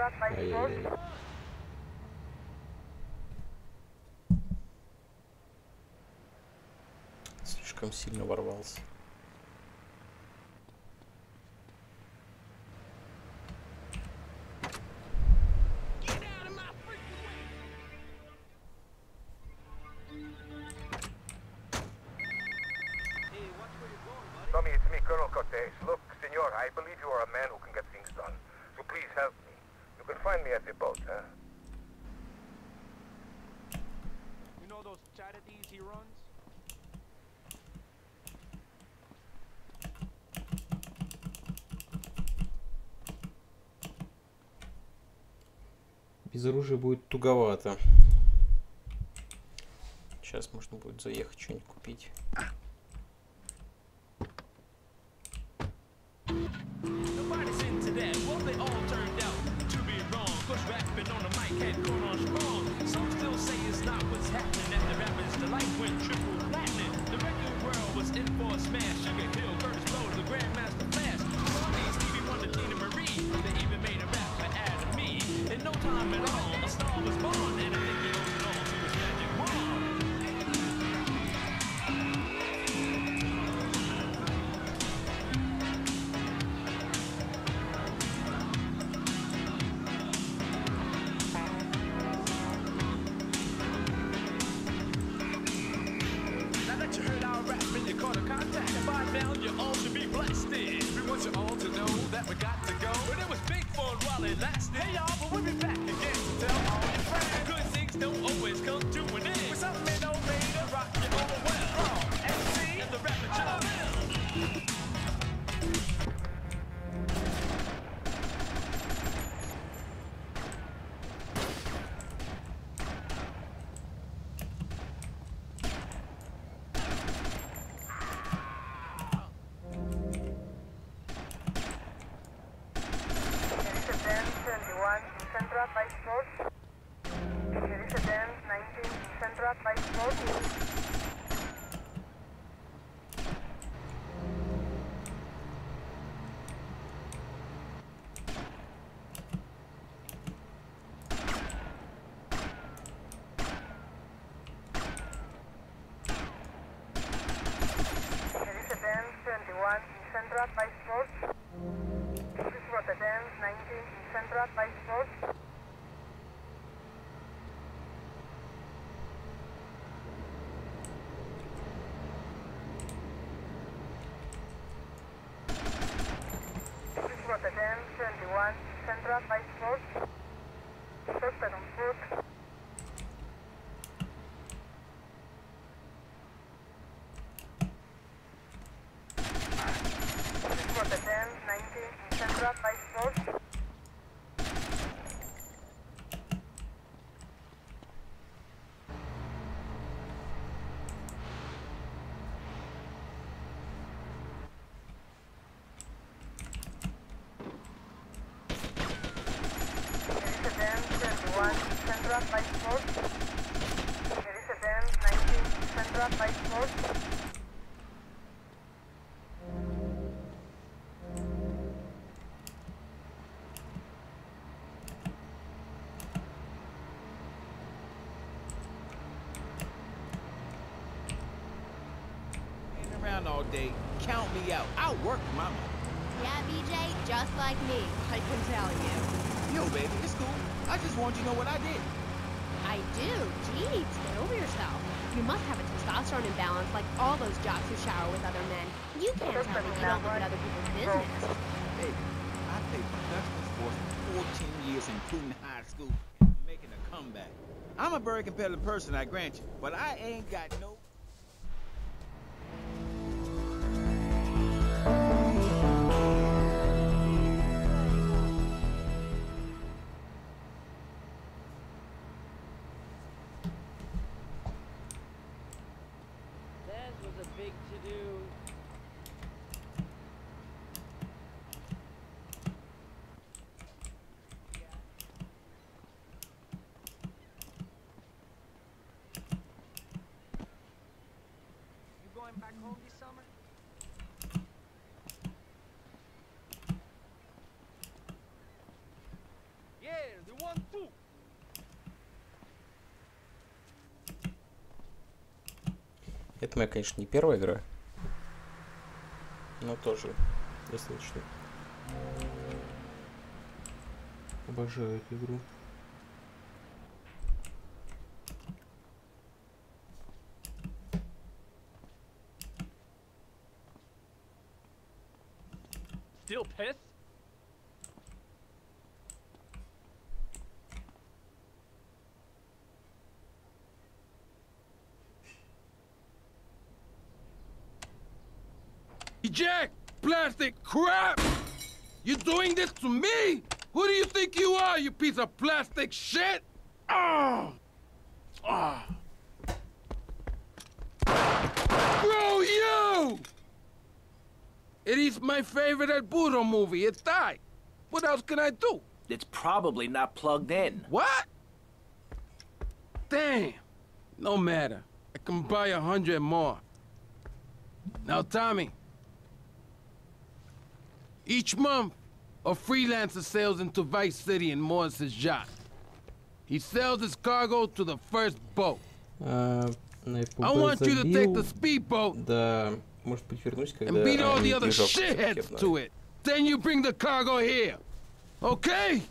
Ай-яй-яй. Слишком сильно ворвался. Tommy, it's me, Colonel Cortez. Look, senor, I believe you are a man who can get things done. So please help me. You can find me at the boat, huh? You know those charities he runs? Без оружия будет туговато. Сейчас можно будет заехать, что-нибудь купить. Nobody's into that. Well, they all turned out to be wrong. Cause rapping on the mic had gone on strong. Some still say it's not what's happening. And the rappers' delight went triple platinum. The record world was in for a smash. Sugar Hill, Curtis Blow, the Grandmaster Flash. Barney, Stevie Wonder, Tina Marie. They even made a rap for Adam Me. In no time at all, a star was born. And I think he owes it all to his magic wand. Now that you heard our rap and you caught a contact, by now you all should be blasted. We want you all to know that we got to go. But it was big fun while it lasted. Hey y'all, but we'll be back again to tell all your friends. Good things don't always come to an end. With something made no made to rock you all well. Raw, MC, and the rapper Joe. Central by Sport. There is a dance 19 Central by Sport. There is a dance 21 Central by Sport. This is what the dance 19 Central by Sport. Rotterdam 21 Central by Sport. Posted on foot. Rotterdam 19 Central by Sport. Central by Sport. There is a dance 19 Central by Sport. Around all day, count me out. I'll work my money. Yeah, BJ, just like me, I can tell you. Yo, baby, it's cool. I just want you to know what I did. I do? Jeez, get over yourself. You must have a testosterone imbalance like all those jocks who shower with other men. You can't tell me you don't look at other people's business. Hey, I played professional sports for 14 years, including high school, making a comeback. I'm a very competitive person, I grant you, but I ain't got no... Back home this summer? Yeah, Это моя, конечно, не первая игра, но тоже достаточно. Обожаю эту игру. Still pissed? Jack, plastic crap! You doing this to me? Who do you think you are, you piece of plastic shit? Oh! Oh! Bro, you! It is my favorite El Burro movie. It died. What else can I do? It's probably not plugged in. What? Damn. No matter. I can buy 100 more. Now, Tommy. Each month, a freelancer sails into Vice City in Morris's yacht. He sells his cargo to the first boat. I want you to take the speedboat and beat all the other shitheads to it. Then you bring the cargo here. Okay?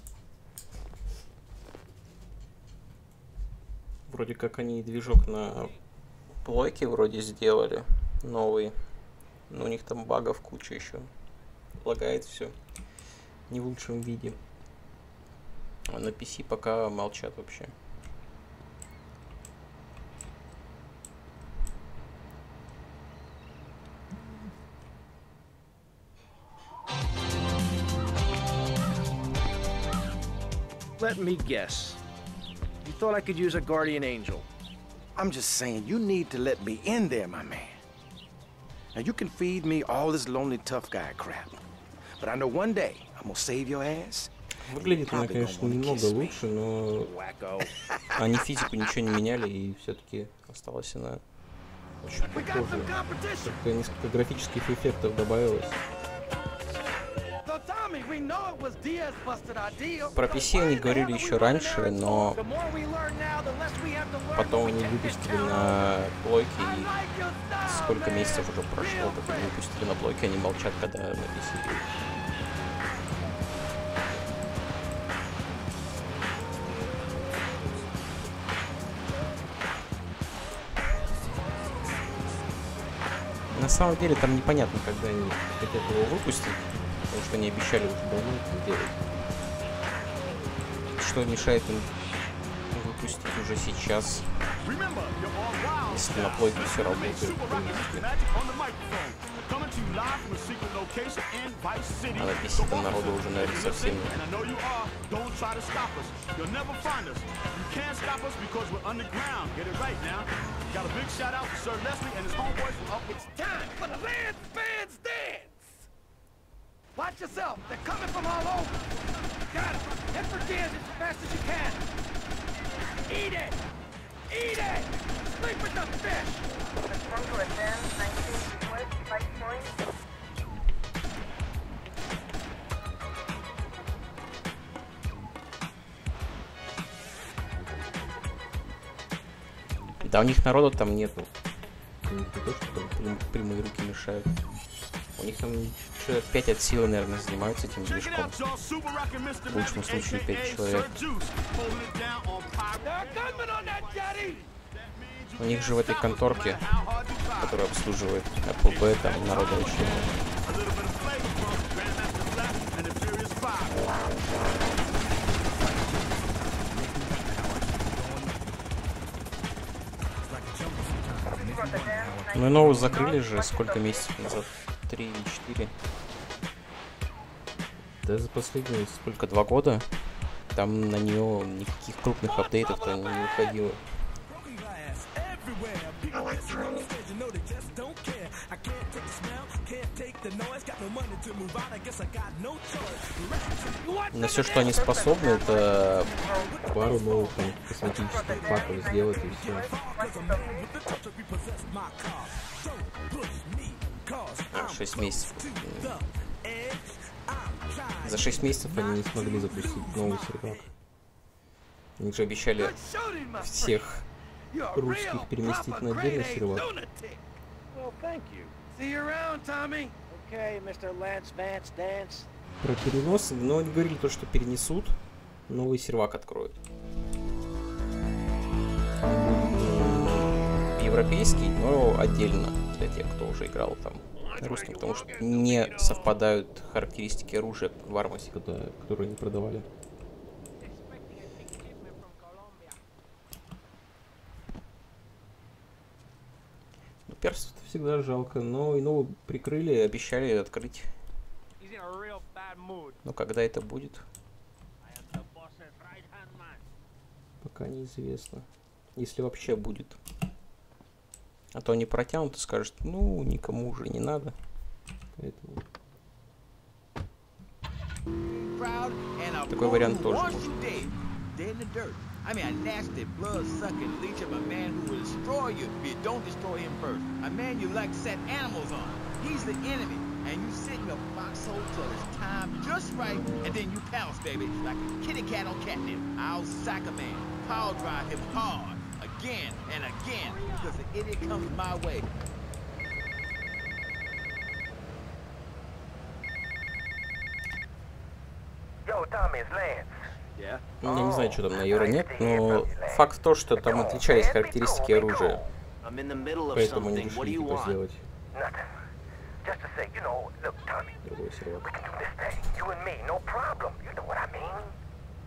Вроде как они движок на плойке вроде сделали новый, но у них там багов куча еще. Лагает все не в лучшем виде. А на PC пока молчат вообще. Let me guess. You thought I could use a guardian angel. I'm just saying, you need to let me in there, my man. Now, you can feed me all this lonely tough guy crap. But I know one day I'm gonna save your ass. Выглядит она, конечно, немного лучше, но они физику ничего не меняли, и все-таки осталась она очень похожая. Только несколько графических эффектов добавилось. Про PC они говорили еще раньше, но потом они выпустили на плойке, и сколько месяцев уже прошло, как они выпустили на плойке, они молчат, когда на PC. На самом деле там непонятно, когда они хотят его выпустить, потому что они обещали уже давно это делать. Что мешает им выпустить уже сейчас, если на плойке все работает, в принципе. А на PC там народу уже, наверное, совсем нет. Got a big shout out to Sir Leslie and his homeboys from up. It's time for the Lance Band's dance! Watch yourself, they're coming from all over. Got it. Hit for gears as fast as you can. Eat it! Eat it! Sleep with the fish! Confirm to advance 19 west 5 points. Да, у них народу там нету. Не то, что там прямые руки мешают. У них там человек 5 от силы, наверное, занимаются этим движком. В лучшем случае 5 человек. У них же в этой конторке, которая обслуживает АПБ, там народу очень много. Ну и новую закрыли же сколько месяцев назад? 3 или 4. Да за последние сколько? 2 года? Там на нее никаких крупных апдейтов-то не выходило. На все, что они способны, это пару новых косметических паков сделать и все. 6 месяцев. За 6 месяцев они не смогли запустить новый сервак. Они же обещали всех русских переместить на отдельный сервак. Well, thank you. See you around, Tommy. Okay, Mr. Lance Vance Dance. Про перенос, но они говорили то, что перенесут, новый сервак откроют. Европейский, но отдельно для тех, кто уже играл там русским, потому что не совпадают характеристики оружия в Армасе, которые они продавали. Персов всегда жалко, но иного прикрыли, обещали открыть. Но когда это будет? Пока неизвестно. Если вообще будет. А то они протянут и скажут, ну, никому уже не надо. Поэтому... Такой вариант тоже может быть. I mean, a nasty, blood-sucking leech of a man who will destroy you if you don't destroy him first. A man you like set animals on. He's the enemy, and you sit in your foxhole till it's time just right, and then you pounce, baby, like a kitty cat on catnip. I'll sack a man, power drive him hard, again and again, because the idiot comes my way. Yo, Tommy, it's Lance. Я не знаю, что там на Евро нет, но факт в том, что там отличались характеристики оружия. Поэтому они решили типа сделать другой сервак.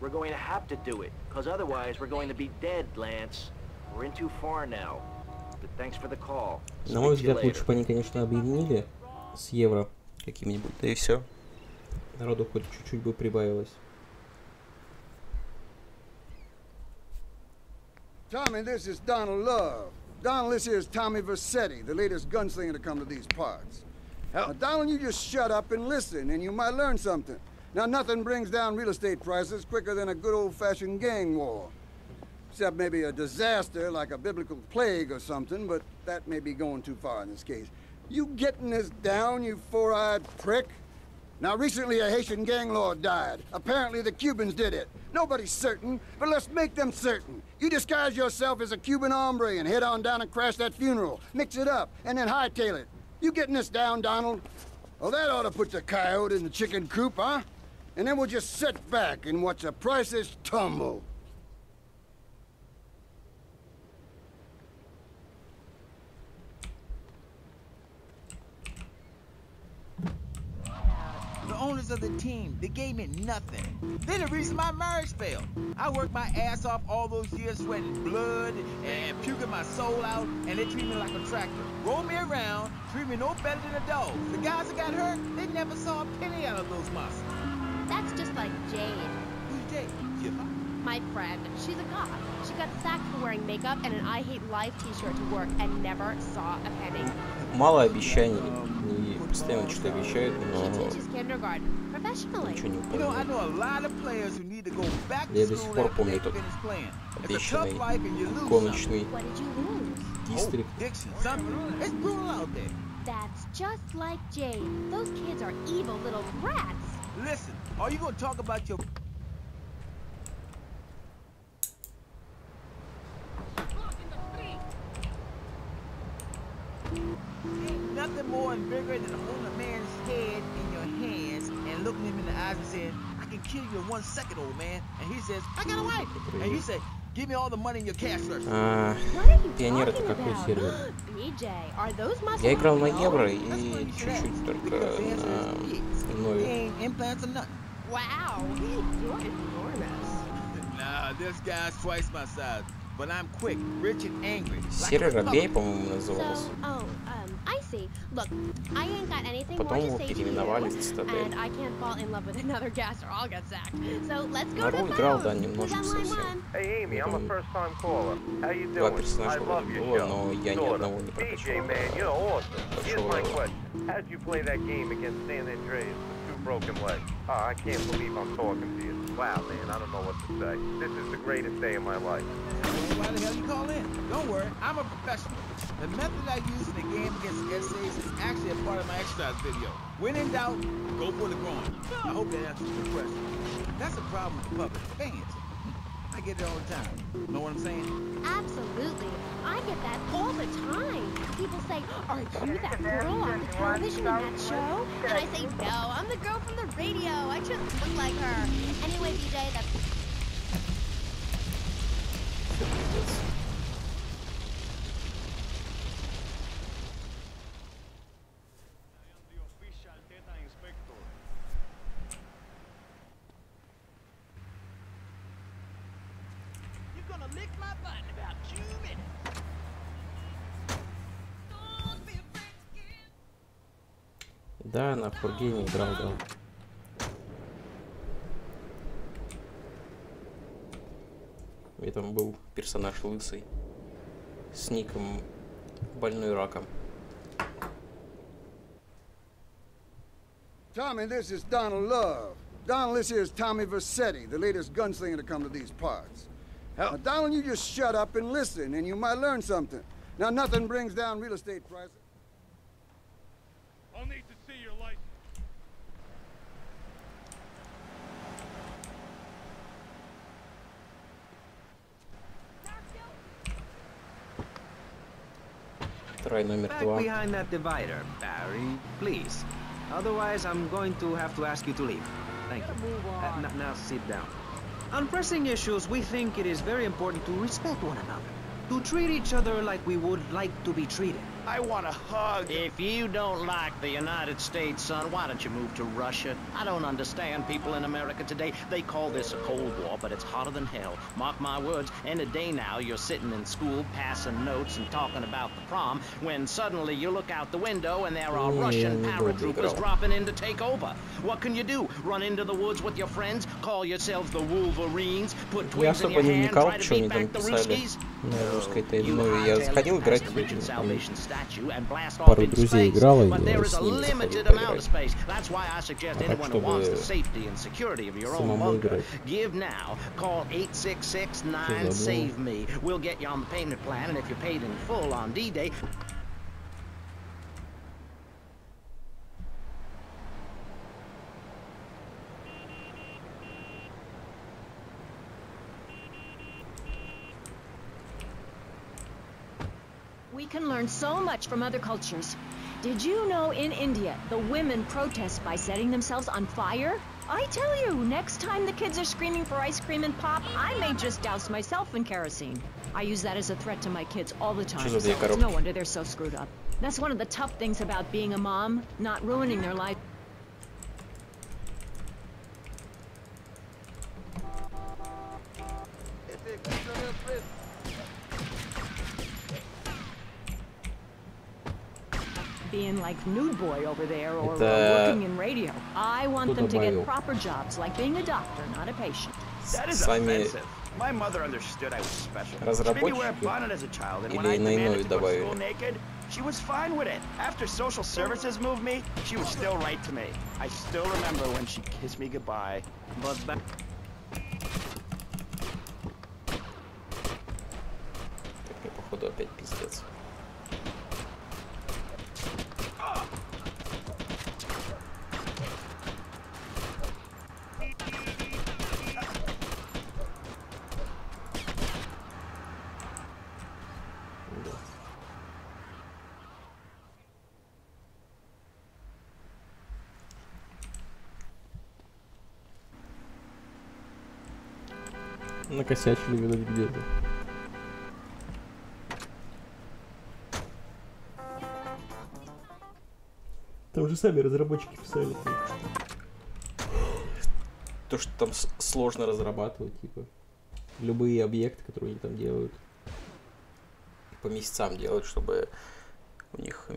We're going to have to do it, because otherwise we're going to be dead, Lance. We're in too far now. But thanks for the call. На мой взгляд, лучше бы они, конечно, объединили с Евро каким-нибудь, да и все. Народу хоть чуть-чуть бы прибавилось. Tommy, this is Donald Love. Donald, this here is Tommy Versetti, the latest gunslinger to come to these parts. Now, Donald, you just shut up and listen, and you might learn something. Now, nothing brings down real estate prices quicker than a good old-fashioned gang war. Except maybe a disaster like a biblical plague or something, but that may be going too far in this case. You getting this down, you four-eyed prick? Now, recently a Haitian gang lord died. Apparently the Cubans did it. Nobody's certain, but let's make them certain. You disguise yourself as a Cuban hombre and head on down and crash that funeral. Mix it up, and then hightail it. You getting this down, Donald? Well, that ought to put the coyote in the chicken coop, huh? And then we'll just sit back and watch the prices tumble. The owners of the team, they gave me nothing. They're the reason my marriage failed. I worked my ass off all those years sweating blood and puking my soul out, and they treat me like a tractor. Roll me around, treat me no better than a dog. The guys that got hurt, they never saw a penny out of those monsters. That's just like Jade. Who's Jade? My friend. She's a goth. She got sacked for wearing makeup and an I Hate Life t-shirt to work and never saw a penny. Мало обещаний. И постоянно что-то обещают, но ничего не выполняют. Я до сих пор помню тот обещанный гоночный дистрикт. That's just like Jade. Those kids are evil little brats. Listen, are you gonna talk about your... Ain't nothing more invigorating than holding a man's head in your hands and looking him in the eyes and saying, I can kill you in 1 second, old man. And he says, I got a wife. And you say, give me all the money in your cash first. Пионер это какой сервер? Я играл на Евро и чуть-чуть только на Нове. Wow, you're enormous. Nah, this guy's twice my size. But I'm quick, rich and angry. Сервер Робей, по-моему, назывался. I see. Look, I ain't got anything Потом more его to say to переименовали в you, Цитадель. and I can't fall in love with another guest or I'll get sacked. So let's go to Народ the играл, phone. да, немножко совсем. Hey, Amy, I'm a first-time caller. How you Два doing? персонажа I вроде love your было, show. но я ни одного не прокачал. DJ, man, you're awesome. Here's my question. How did you play that game against San Andreas with 2 broken legs? Oh, I can't believe I'm talking to you. Wow, man, I don't know what to say. This is the greatest day of my life. Why the hell you call in? Don't worry, I'm a professional. The method I use in the game against essays is actually a part of my exercise video. When in doubt, go for the groin. I hope that answers your question. That's a problem with the public. Pay attention. I get it all the time. Know what I'm saying? Absolutely. I get that all the time. People say, are you that girl on the television in that show? And I say, no, I'm the girl from the radio. I just look like her. Anyway, BJ, that's... You're gonna lick my butt in about 2 minutes. Да, на фургене играл, да. И там был персонаж лысый с ником больной раком. Tommy, this is Donald Love. Donald, this here is Tommy Vercetti, the latest gunslinger to come to these parts. Now, Donald, you just shut up and listen, and you might learn something. Now, nothing brings down real estate prices. I'll need to see your license. Тройной Back мертва. behind that divider, Barry, please. Otherwise, I'm going to have to ask you to leave. Thank you. Now sit down. On pressing issues, we think it is very important to respect one another. To treat each other like we would like to be treated. I want a hug. If you don't like the United States, son, why don't you move to Russia? I don't understand people in America today. They call this a Cold War, but it's hotter than hell. Mark my words, in a day now, you're sitting in school, passing notes and talking about the prom, when suddenly you look out the window and there are Russian paratroopers dropping in to take over. What can you do? Run into the woods with your friends? Call yourselves the Wolverines? Put Я twigs in особо your не hand? вникал, Try to что они beat там back the писали Ruskies? на русской этой. Ну, я сходил играть, Пару друзей играл, и but there is a с ними limited заходил amount of space. That's why I suggest anyone who wants the safety and security of your own bunker, give now. Call 866-9-SAVE-ME. We'll get you on the payment plan, and if you're paid in full on D-Day, We can learn so much from other cultures. Did you know in India, the women protest by setting themselves on fire? I tell you, next time the kids are screaming for ice cream and pop, I may just douse myself in kerosene. I use that as a threat to my kids all the time, so it's no wonder they're so screwed up. That's one of the tough things about being a mom, not ruining their life. Being like nude boy over there or working in radio. I want them to get proper jobs, like being a doctor, not a patient. That is offensive. My mother understood I was special. She made me wear a bonnet as a child, and when I demanded to go to school naked, she was fine with it. After social services moved me, she would still write to me. I still remember when she kissed me goodbye. But back... Так, походу опять пиздец. Накосячили, видать, где-то. Там же сами разработчики писали. То, что там сложно разрабатывать, типа. Любые объекты, которые они там делают. По месяцам делают, чтобы у них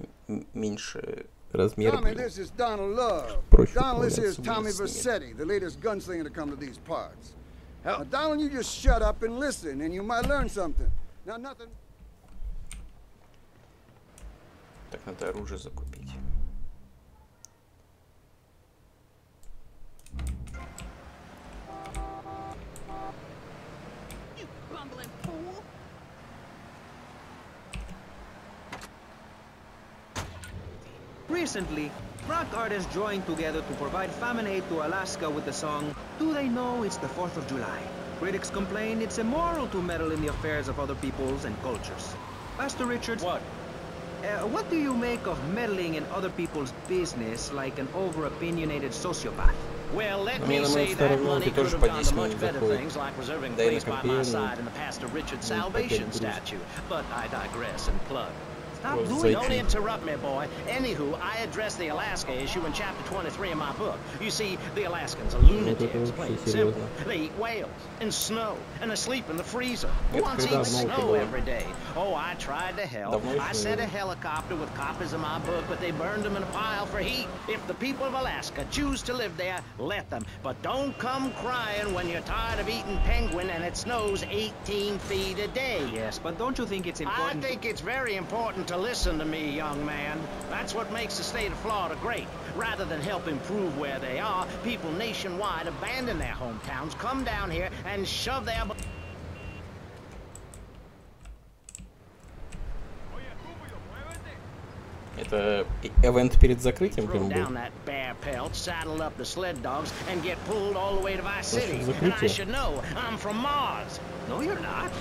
меньше размер был. Tommy, this is Donald Love. Donald, this is Tommy Vercetti, the latest gunslinger to come to these parts. Now, Donald, you just shut up and listen, and you might learn something. Now, nothing... Так, надо оружие закупить. You bumbling fool! Recently, rock artists joined together to provide famine aid to Alaska with the song, Do They Know It's the 4th of July? Critics complain it's immoral to meddle in the affairs of other peoples and cultures. Pastor Richards, what do you make of meddling in other people's business like an over-opinionated sociopath? Well, let me say that money could have gone to much better things, like reserving place by my side in the Pastor Richard Salvation statue. But I digress and plug. Stop doing. Don't interrupt me, boy. Anywho, I address the Alaska issue in chapter 23 of my book. You see, the Alaskans are lunatics, plain and simple. They eat whales and snow and they sleep in the freezer. Who wants to eat snow every day? Oh, I tried to help. I sent a helicopter with copies of my book, but they burned them in a pile for heat. If the people of Alaska choose to live there, let them. But don't come crying when you're tired of eating penguin and it snows 18 feet a day. Yes, but don't you think it's important? I think it's very important to listen to me, young man. That's what makes the state of Florida great. Rather than help improve where they are, people nationwide abandon their hometowns, come down here, and shove their... Это event перед закрытием прям был. Down that bear pelt, saddle up the sled dogs, and get pulled all the way to Vice City. And I should know, I'm from Mars. No, you're not.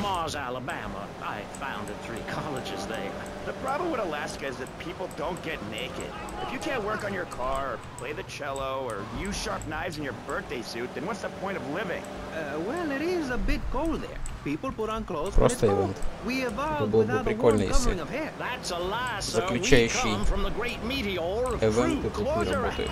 Mars, Alabama. I founded 3 colleges there. The problem with Alaska is that people don't get naked. If you can't work on your car, or play the cello, or use sharp knives in your birthday suit, then what's the point of living? Well, it is a bit cold there. People put on clothes. Просто event. Это было бы прикольно, если заключающий event тут не работает.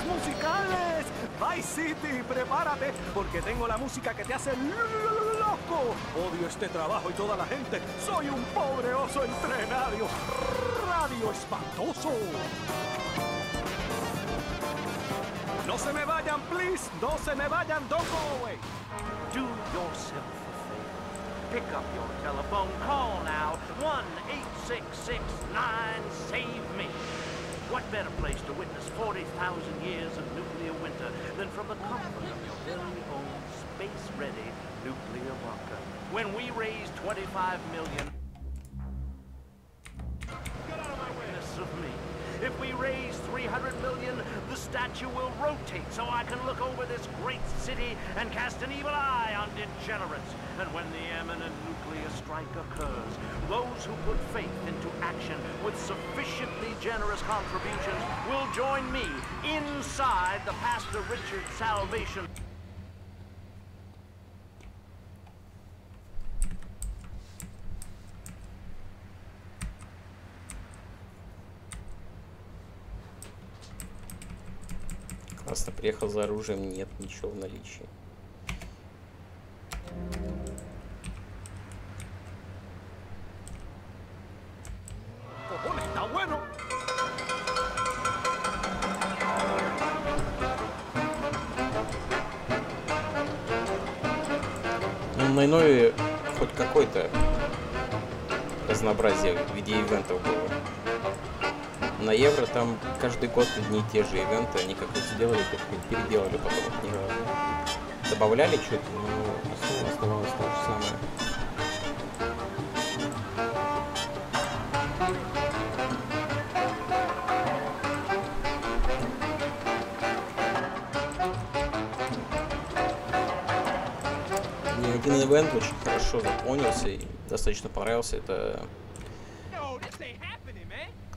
Musicales, Vice City, prepárate, porque tengo la música que te hace loco. Odio este trabajo y toda la gente. Soy un pobre oso entrenado. Radio espantoso. No se me vayan, please. No se me vayan. Don't go away. Do yourself a favor. Pick up your telephone. Call now. 1-866-9-SAVE-ME. What better place to witness 40,000 years of nuclear winter than from the comfort of your very own space-ready nuclear bunker? When we raise 25 million... Get out of my way! ...of me. If we raise 300 million, the statue will rotate so I can look over this great city and cast an evil eye on degenerates. And when the imminent nuclear strike occurs, those who put faith into action with sufficiently generous contributions will join me inside the Pastor Richard Salvation. Классно, приехал за оружием, нет ничего в наличии. Ну, на Инове хоть какое-то разнообразие в виде ивентов было. На Евро там каждый год одни и те же ивенты, они как-то сделали, как переделали потом их ни разу. Добавляли что-то, но основа оставалась то же самое. Мне один ивент очень хорошо запомнился и достаточно понравился, это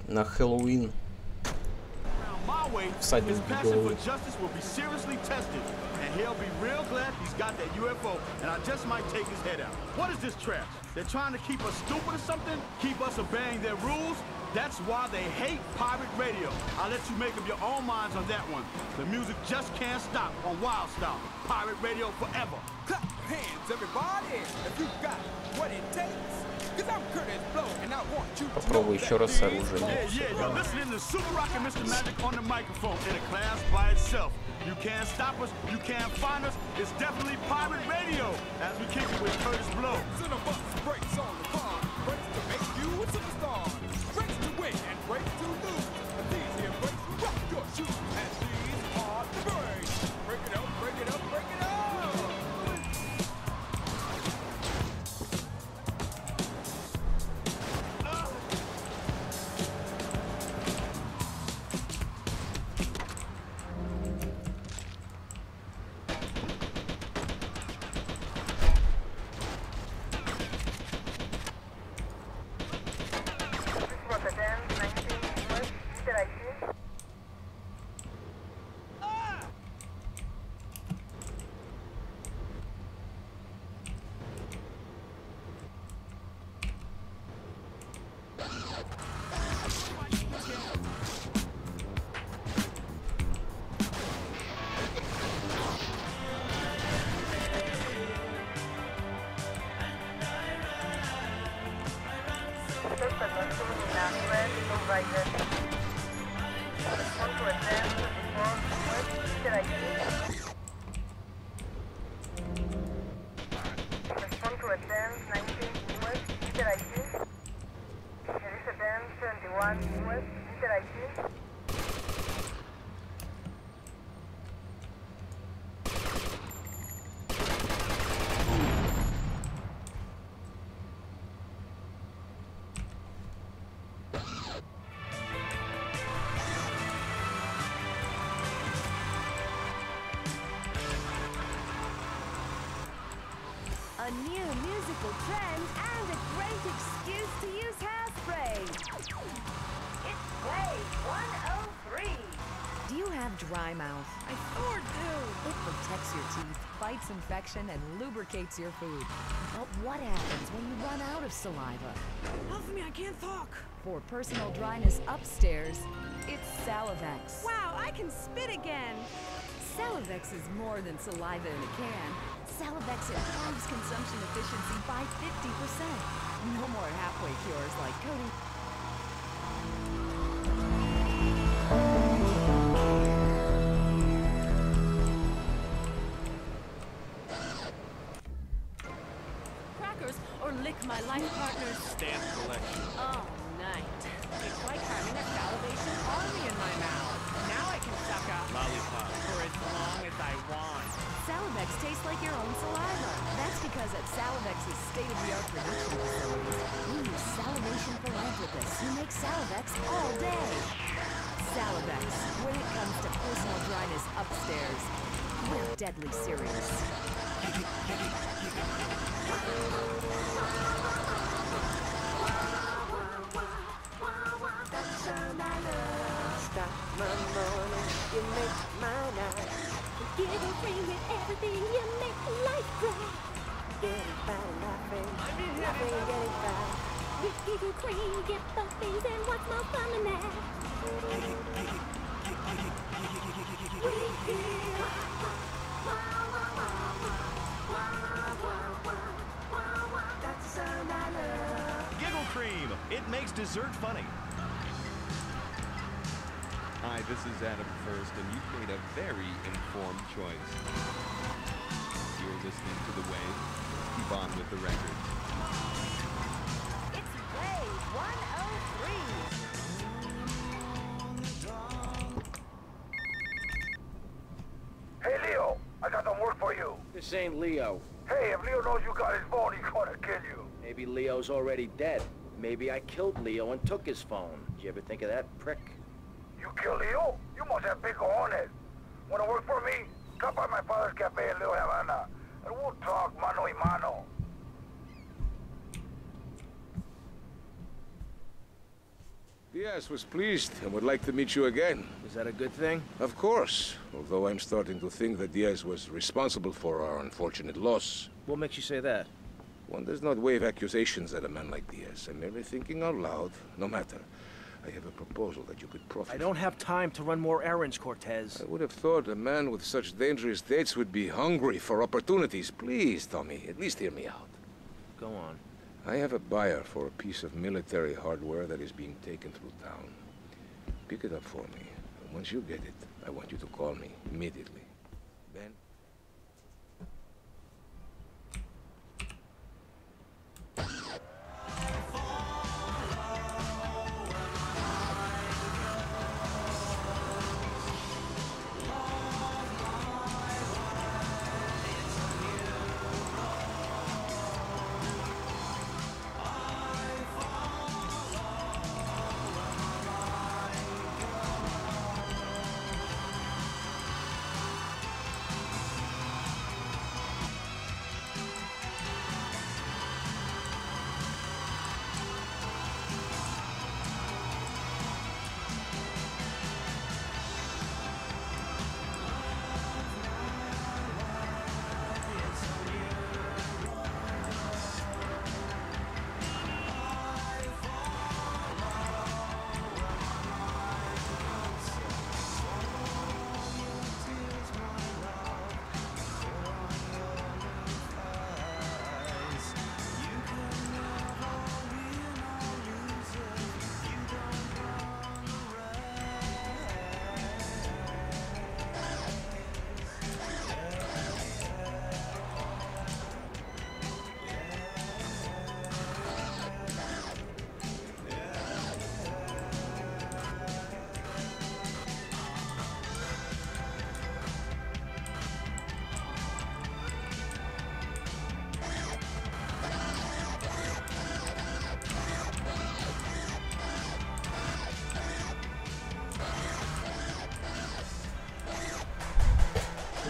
на Хэллоуин всадник беговый. He'll be real glad he's got that UFO, and I just might take his head out. What is this trash? They're trying to keep us stupid or something? Keep us obeying their rules? That's why they hate pirate radio. I'll let you make up your own minds on that one. The music just can't stop on Wild Style. Pirate radio forever. Clap your hands, everybody, if you got what it takes. Попробуй еще раз с оружием. You can't stop us, you can't find us. It's definitely pirate radio as we kick it with Curtis Blow. Brakes on the car, brakes to make you a superstar. Brakes to win and brakes to lose. And these here brakes will rock your shoes. And these are the brakes. Break it up, break it up, break it up. Respond to advance 24 West Interactive. Respond to advance 19 West Interactive. There is advance 21 West Interactive. A new musical trend and a great excuse to use hairspray. It's Wave 103. Do you have dry mouth? I sure do. It protects your teeth, fights infection, and lubricates your food. But what happens when you run out of saliva? Help me, I can't talk. For personal dryness upstairs, it's Salivex. Wow, I can spit again. Salivex is more than saliva in a can. Salivex improves consumption efficiency by 50%. No more halfway cures like Cody. Crackers or lick my life partner's Stamp collection. all night. It's like having a salivation army in my mouth. Now I can suck up Lollipop. for as long as I want. Salivex tastes like your own saliva. That's because at Salivex's state-of-the-art production facilities, we use salivation philanthropists who make Salivex all day. Salivex, when it comes to personal dryness upstairs, we're deadly serious. Stop my morning, you make my night. Giggle cream with everything, you make life bright. Everybody laughing, laughing, getting by. With Giggle cream, you get puppies, and what's more fun than that? That's the sound I love. Giggle Cream. It makes dessert funny. Hi, this is Adam First, and you've made a very informed choice. You're listening to The Wave. Keep on with the record. It's Wave 103. Hey, Leo, I got some work for you. This ain't Leo. Hey, if Leo knows you got his phone, he's gonna kill you. Maybe Leo's already dead. Maybe I killed Leo and took his phone. Did you ever think of that, prick? You kill Leo? You must have big cojones. Wanna work for me? Come by my father's cafe in Little Havana, and we'll talk mano y mano. Diaz was pleased and would like to meet you again. Is that a good thing? Of course, although I'm starting to think that Diaz was responsible for our unfortunate loss. What makes you say that? One does not wave accusations at a man like Diaz. I'm merely thinking out loud. No matter. I have a proposal that you could profit. I don't have time to run more errands, Cortez. I would have thought a man with such dangerous dates would be hungry for opportunities. Please, Tommy, at least hear me out. Go on. I have a buyer for a piece of military hardware that is being taken through town. Pick it up for me. And once you get it, I want you to call me immediately. Ben?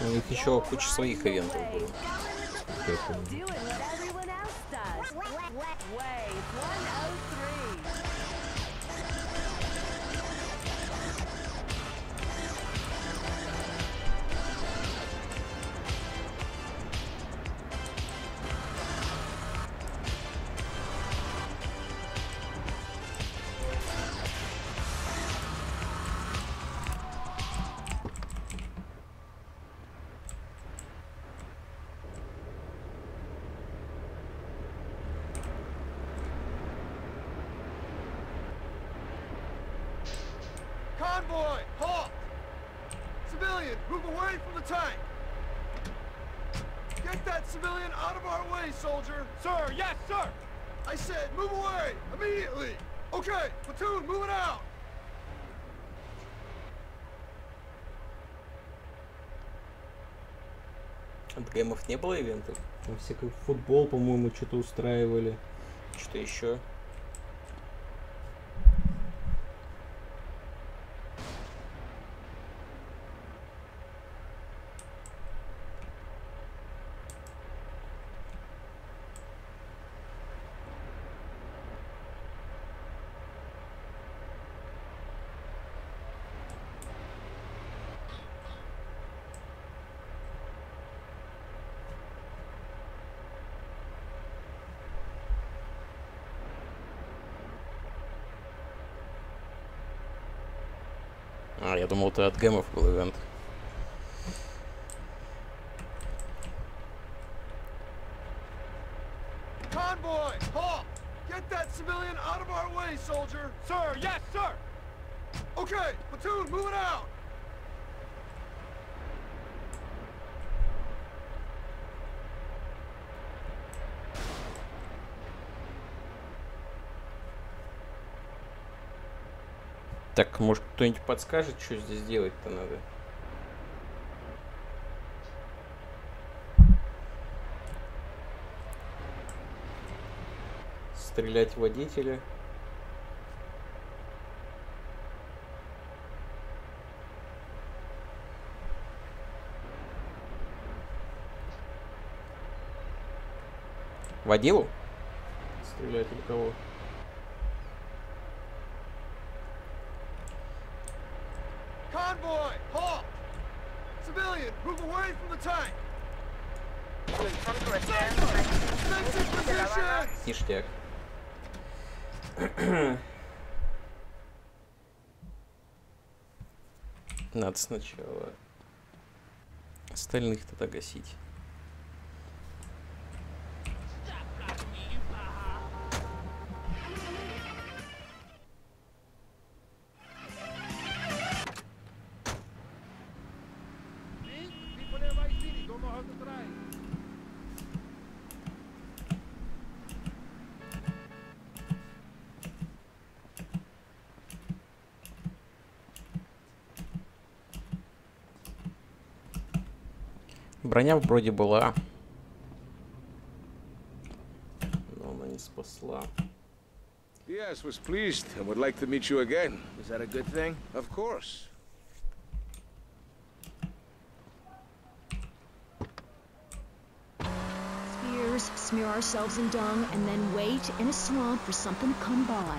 У них еще куча своих ивентов было. Doing what everyone else does. Wave 103. Convoy, halt! Civilian, move away from the tank! Get that civilian out of our way, soldier! Sir, yes, sir! I said move away, immediately! Okay, platoon, moving out! От геймов не было ивентов? Там всякий футбол, по-моему, что-то устраивали. Что еще? А, я думал, это от гемов был ивент. Convoy, halt! Get that civilian out of our way, soldier! Sir, yes, sir! Okay, platoon, moving out! Так, может, кто-нибудь подскажет, что здесь делать-то надо? Стрелять в водителя. Водилу? Стрелять или кого? Convoy, halt! Civilian, move away from the tank! Defensive positions! Ништяк. Надо сначала остальных тогда гасить. Броня вроде была, но она не спасла. Yes, was pleased and would like to meet you again. Is that a good thing? Of course. Spears, smear ourselves in dung, and then wait in a swamp for something to come by.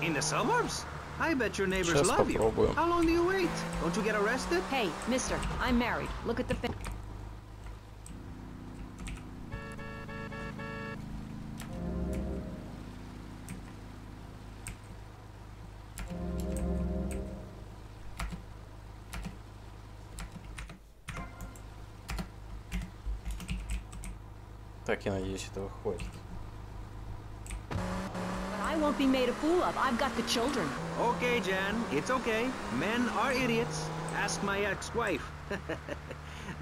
In the suburbs? I bet your neighbors Сейчас love you. попробуем. How long do you wait? Don't you get arrested? Hey, mister, I'm married. Look at the Так, я надеюсь, этого хватит. But I won't be made a fool of. I've got the children. Okay, Jan, it's okay. Men are idiots. Ask my ex-wife.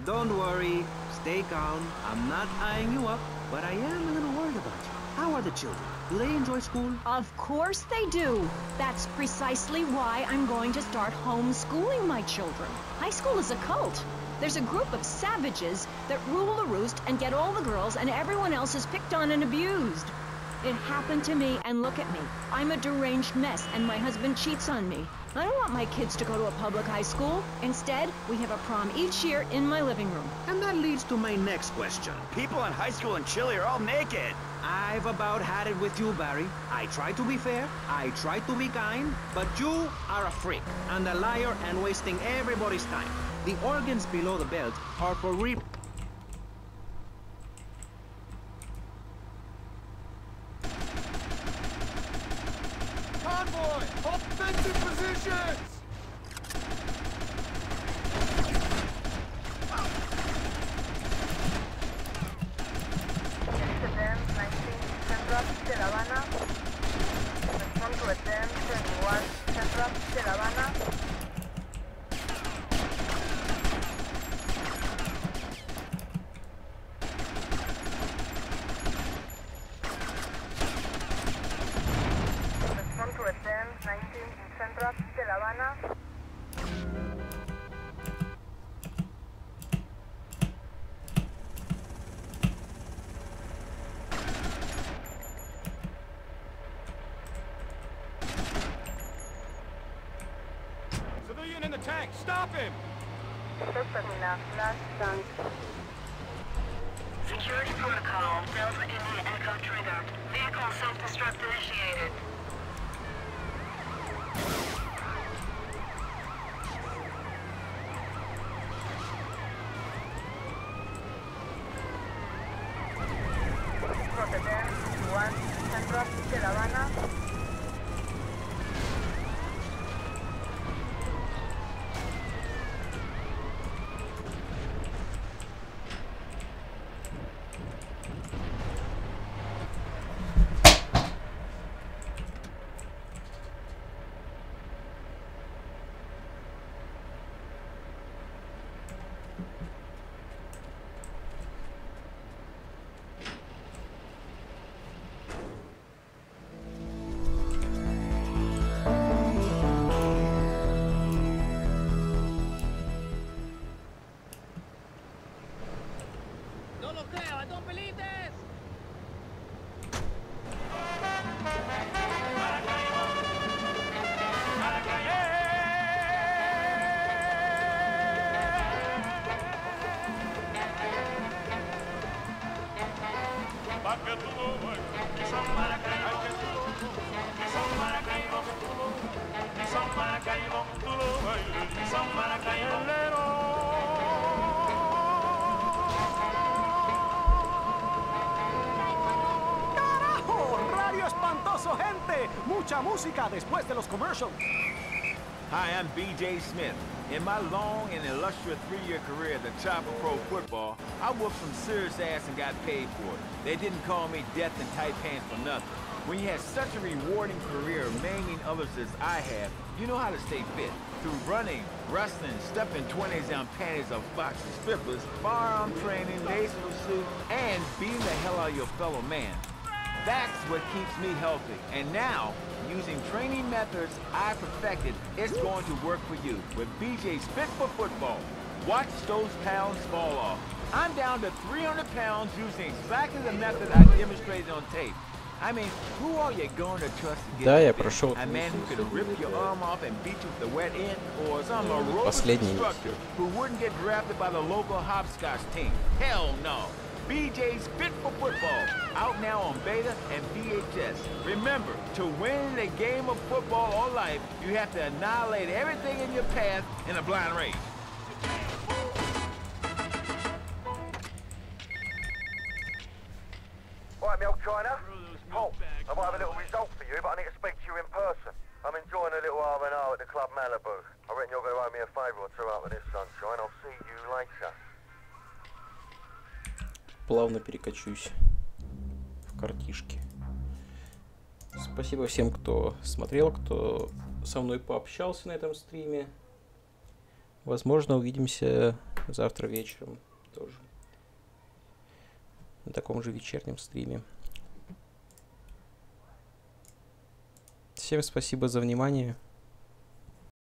Don't worry. Stay calm. I'm not eyeing you up, but I am a little worried about you. How are the children? Do they enjoy school? Of course they do. That's precisely why I'm going to start homeschooling my children. High school is a cult. There's a group of savages that rule the roost and get all the girls, and everyone else is picked on and abused. It happened to me, and look at me. I'm a deranged mess, and my husband cheats on me. I don't want my kids to go to a public high school. Instead, we have a prom each year in my living room. And that leads to my next question. People in high school in Chile are all naked. I've about had it with you, Barry. I try to be fair, I try to be kind, but you are a freak, and a liar, and wasting everybody's time. The organs below the belt are for Convoy! Offensive positions! Advance 19 Central de La Habana. Respond to Advance 21 Central de La Habana. Respond to Advance 19 Central de La Habana. Civilian in the tank, stop him! Terminal, last stand. Security protocol, Delta India Echo triggered. Vehicle self-destruct initiated. Rotterdam, 1 Central de La Habana. No lo creo, I don't believe this! ¡Carajo! ¡Radio espantoso, gente! Mucha música después de los commercials. Hi, I'm B.J. Smith. In my long and illustrious 3-year career at the top of pro football, I whooped some serious ass and got paid for it. They didn't call me death in tight pants for nothing. When you have such a rewarding career maiming others as I have, you know how to stay fit. Through running, wrestling, stepping 20s down panties of foxy strippers, firearm training, laser pursuit, and beating the hell out of your fellow man. That's what keeps me healthy. And now, using training methods I perfected, it's going to work for you with BJ's Fit for Football. Watch those pounds fall off. I'm down to 300 pounds using exactly the method I demonstrated on tape. I mean, who are you going to trust to get Да, я fit? прошел A man who could rip your arm off and beat you with the wet end, or some aerobics instructor who wouldn't get drafted by the local hopscotch team? Hell no. BJ's Fit for Football, out now on beta and VHS. Remember, to win a game of football or life, you have to annihilate everything in your path in a blind race. Right, me old China. Paul, I might have a little result for you, but I need to speak to you in person. I'm enjoying a little R&R at the Club Malibu. I reckon you're going to owe me a favour or two out of this sunshine. I'll see you later. Плавно перекачусь в картишки. Спасибо всем, кто смотрел, кто со мной пообщался на этом стриме. Возможно, увидимся завтра вечером тоже. На таком же вечернем стриме. Всем спасибо за внимание.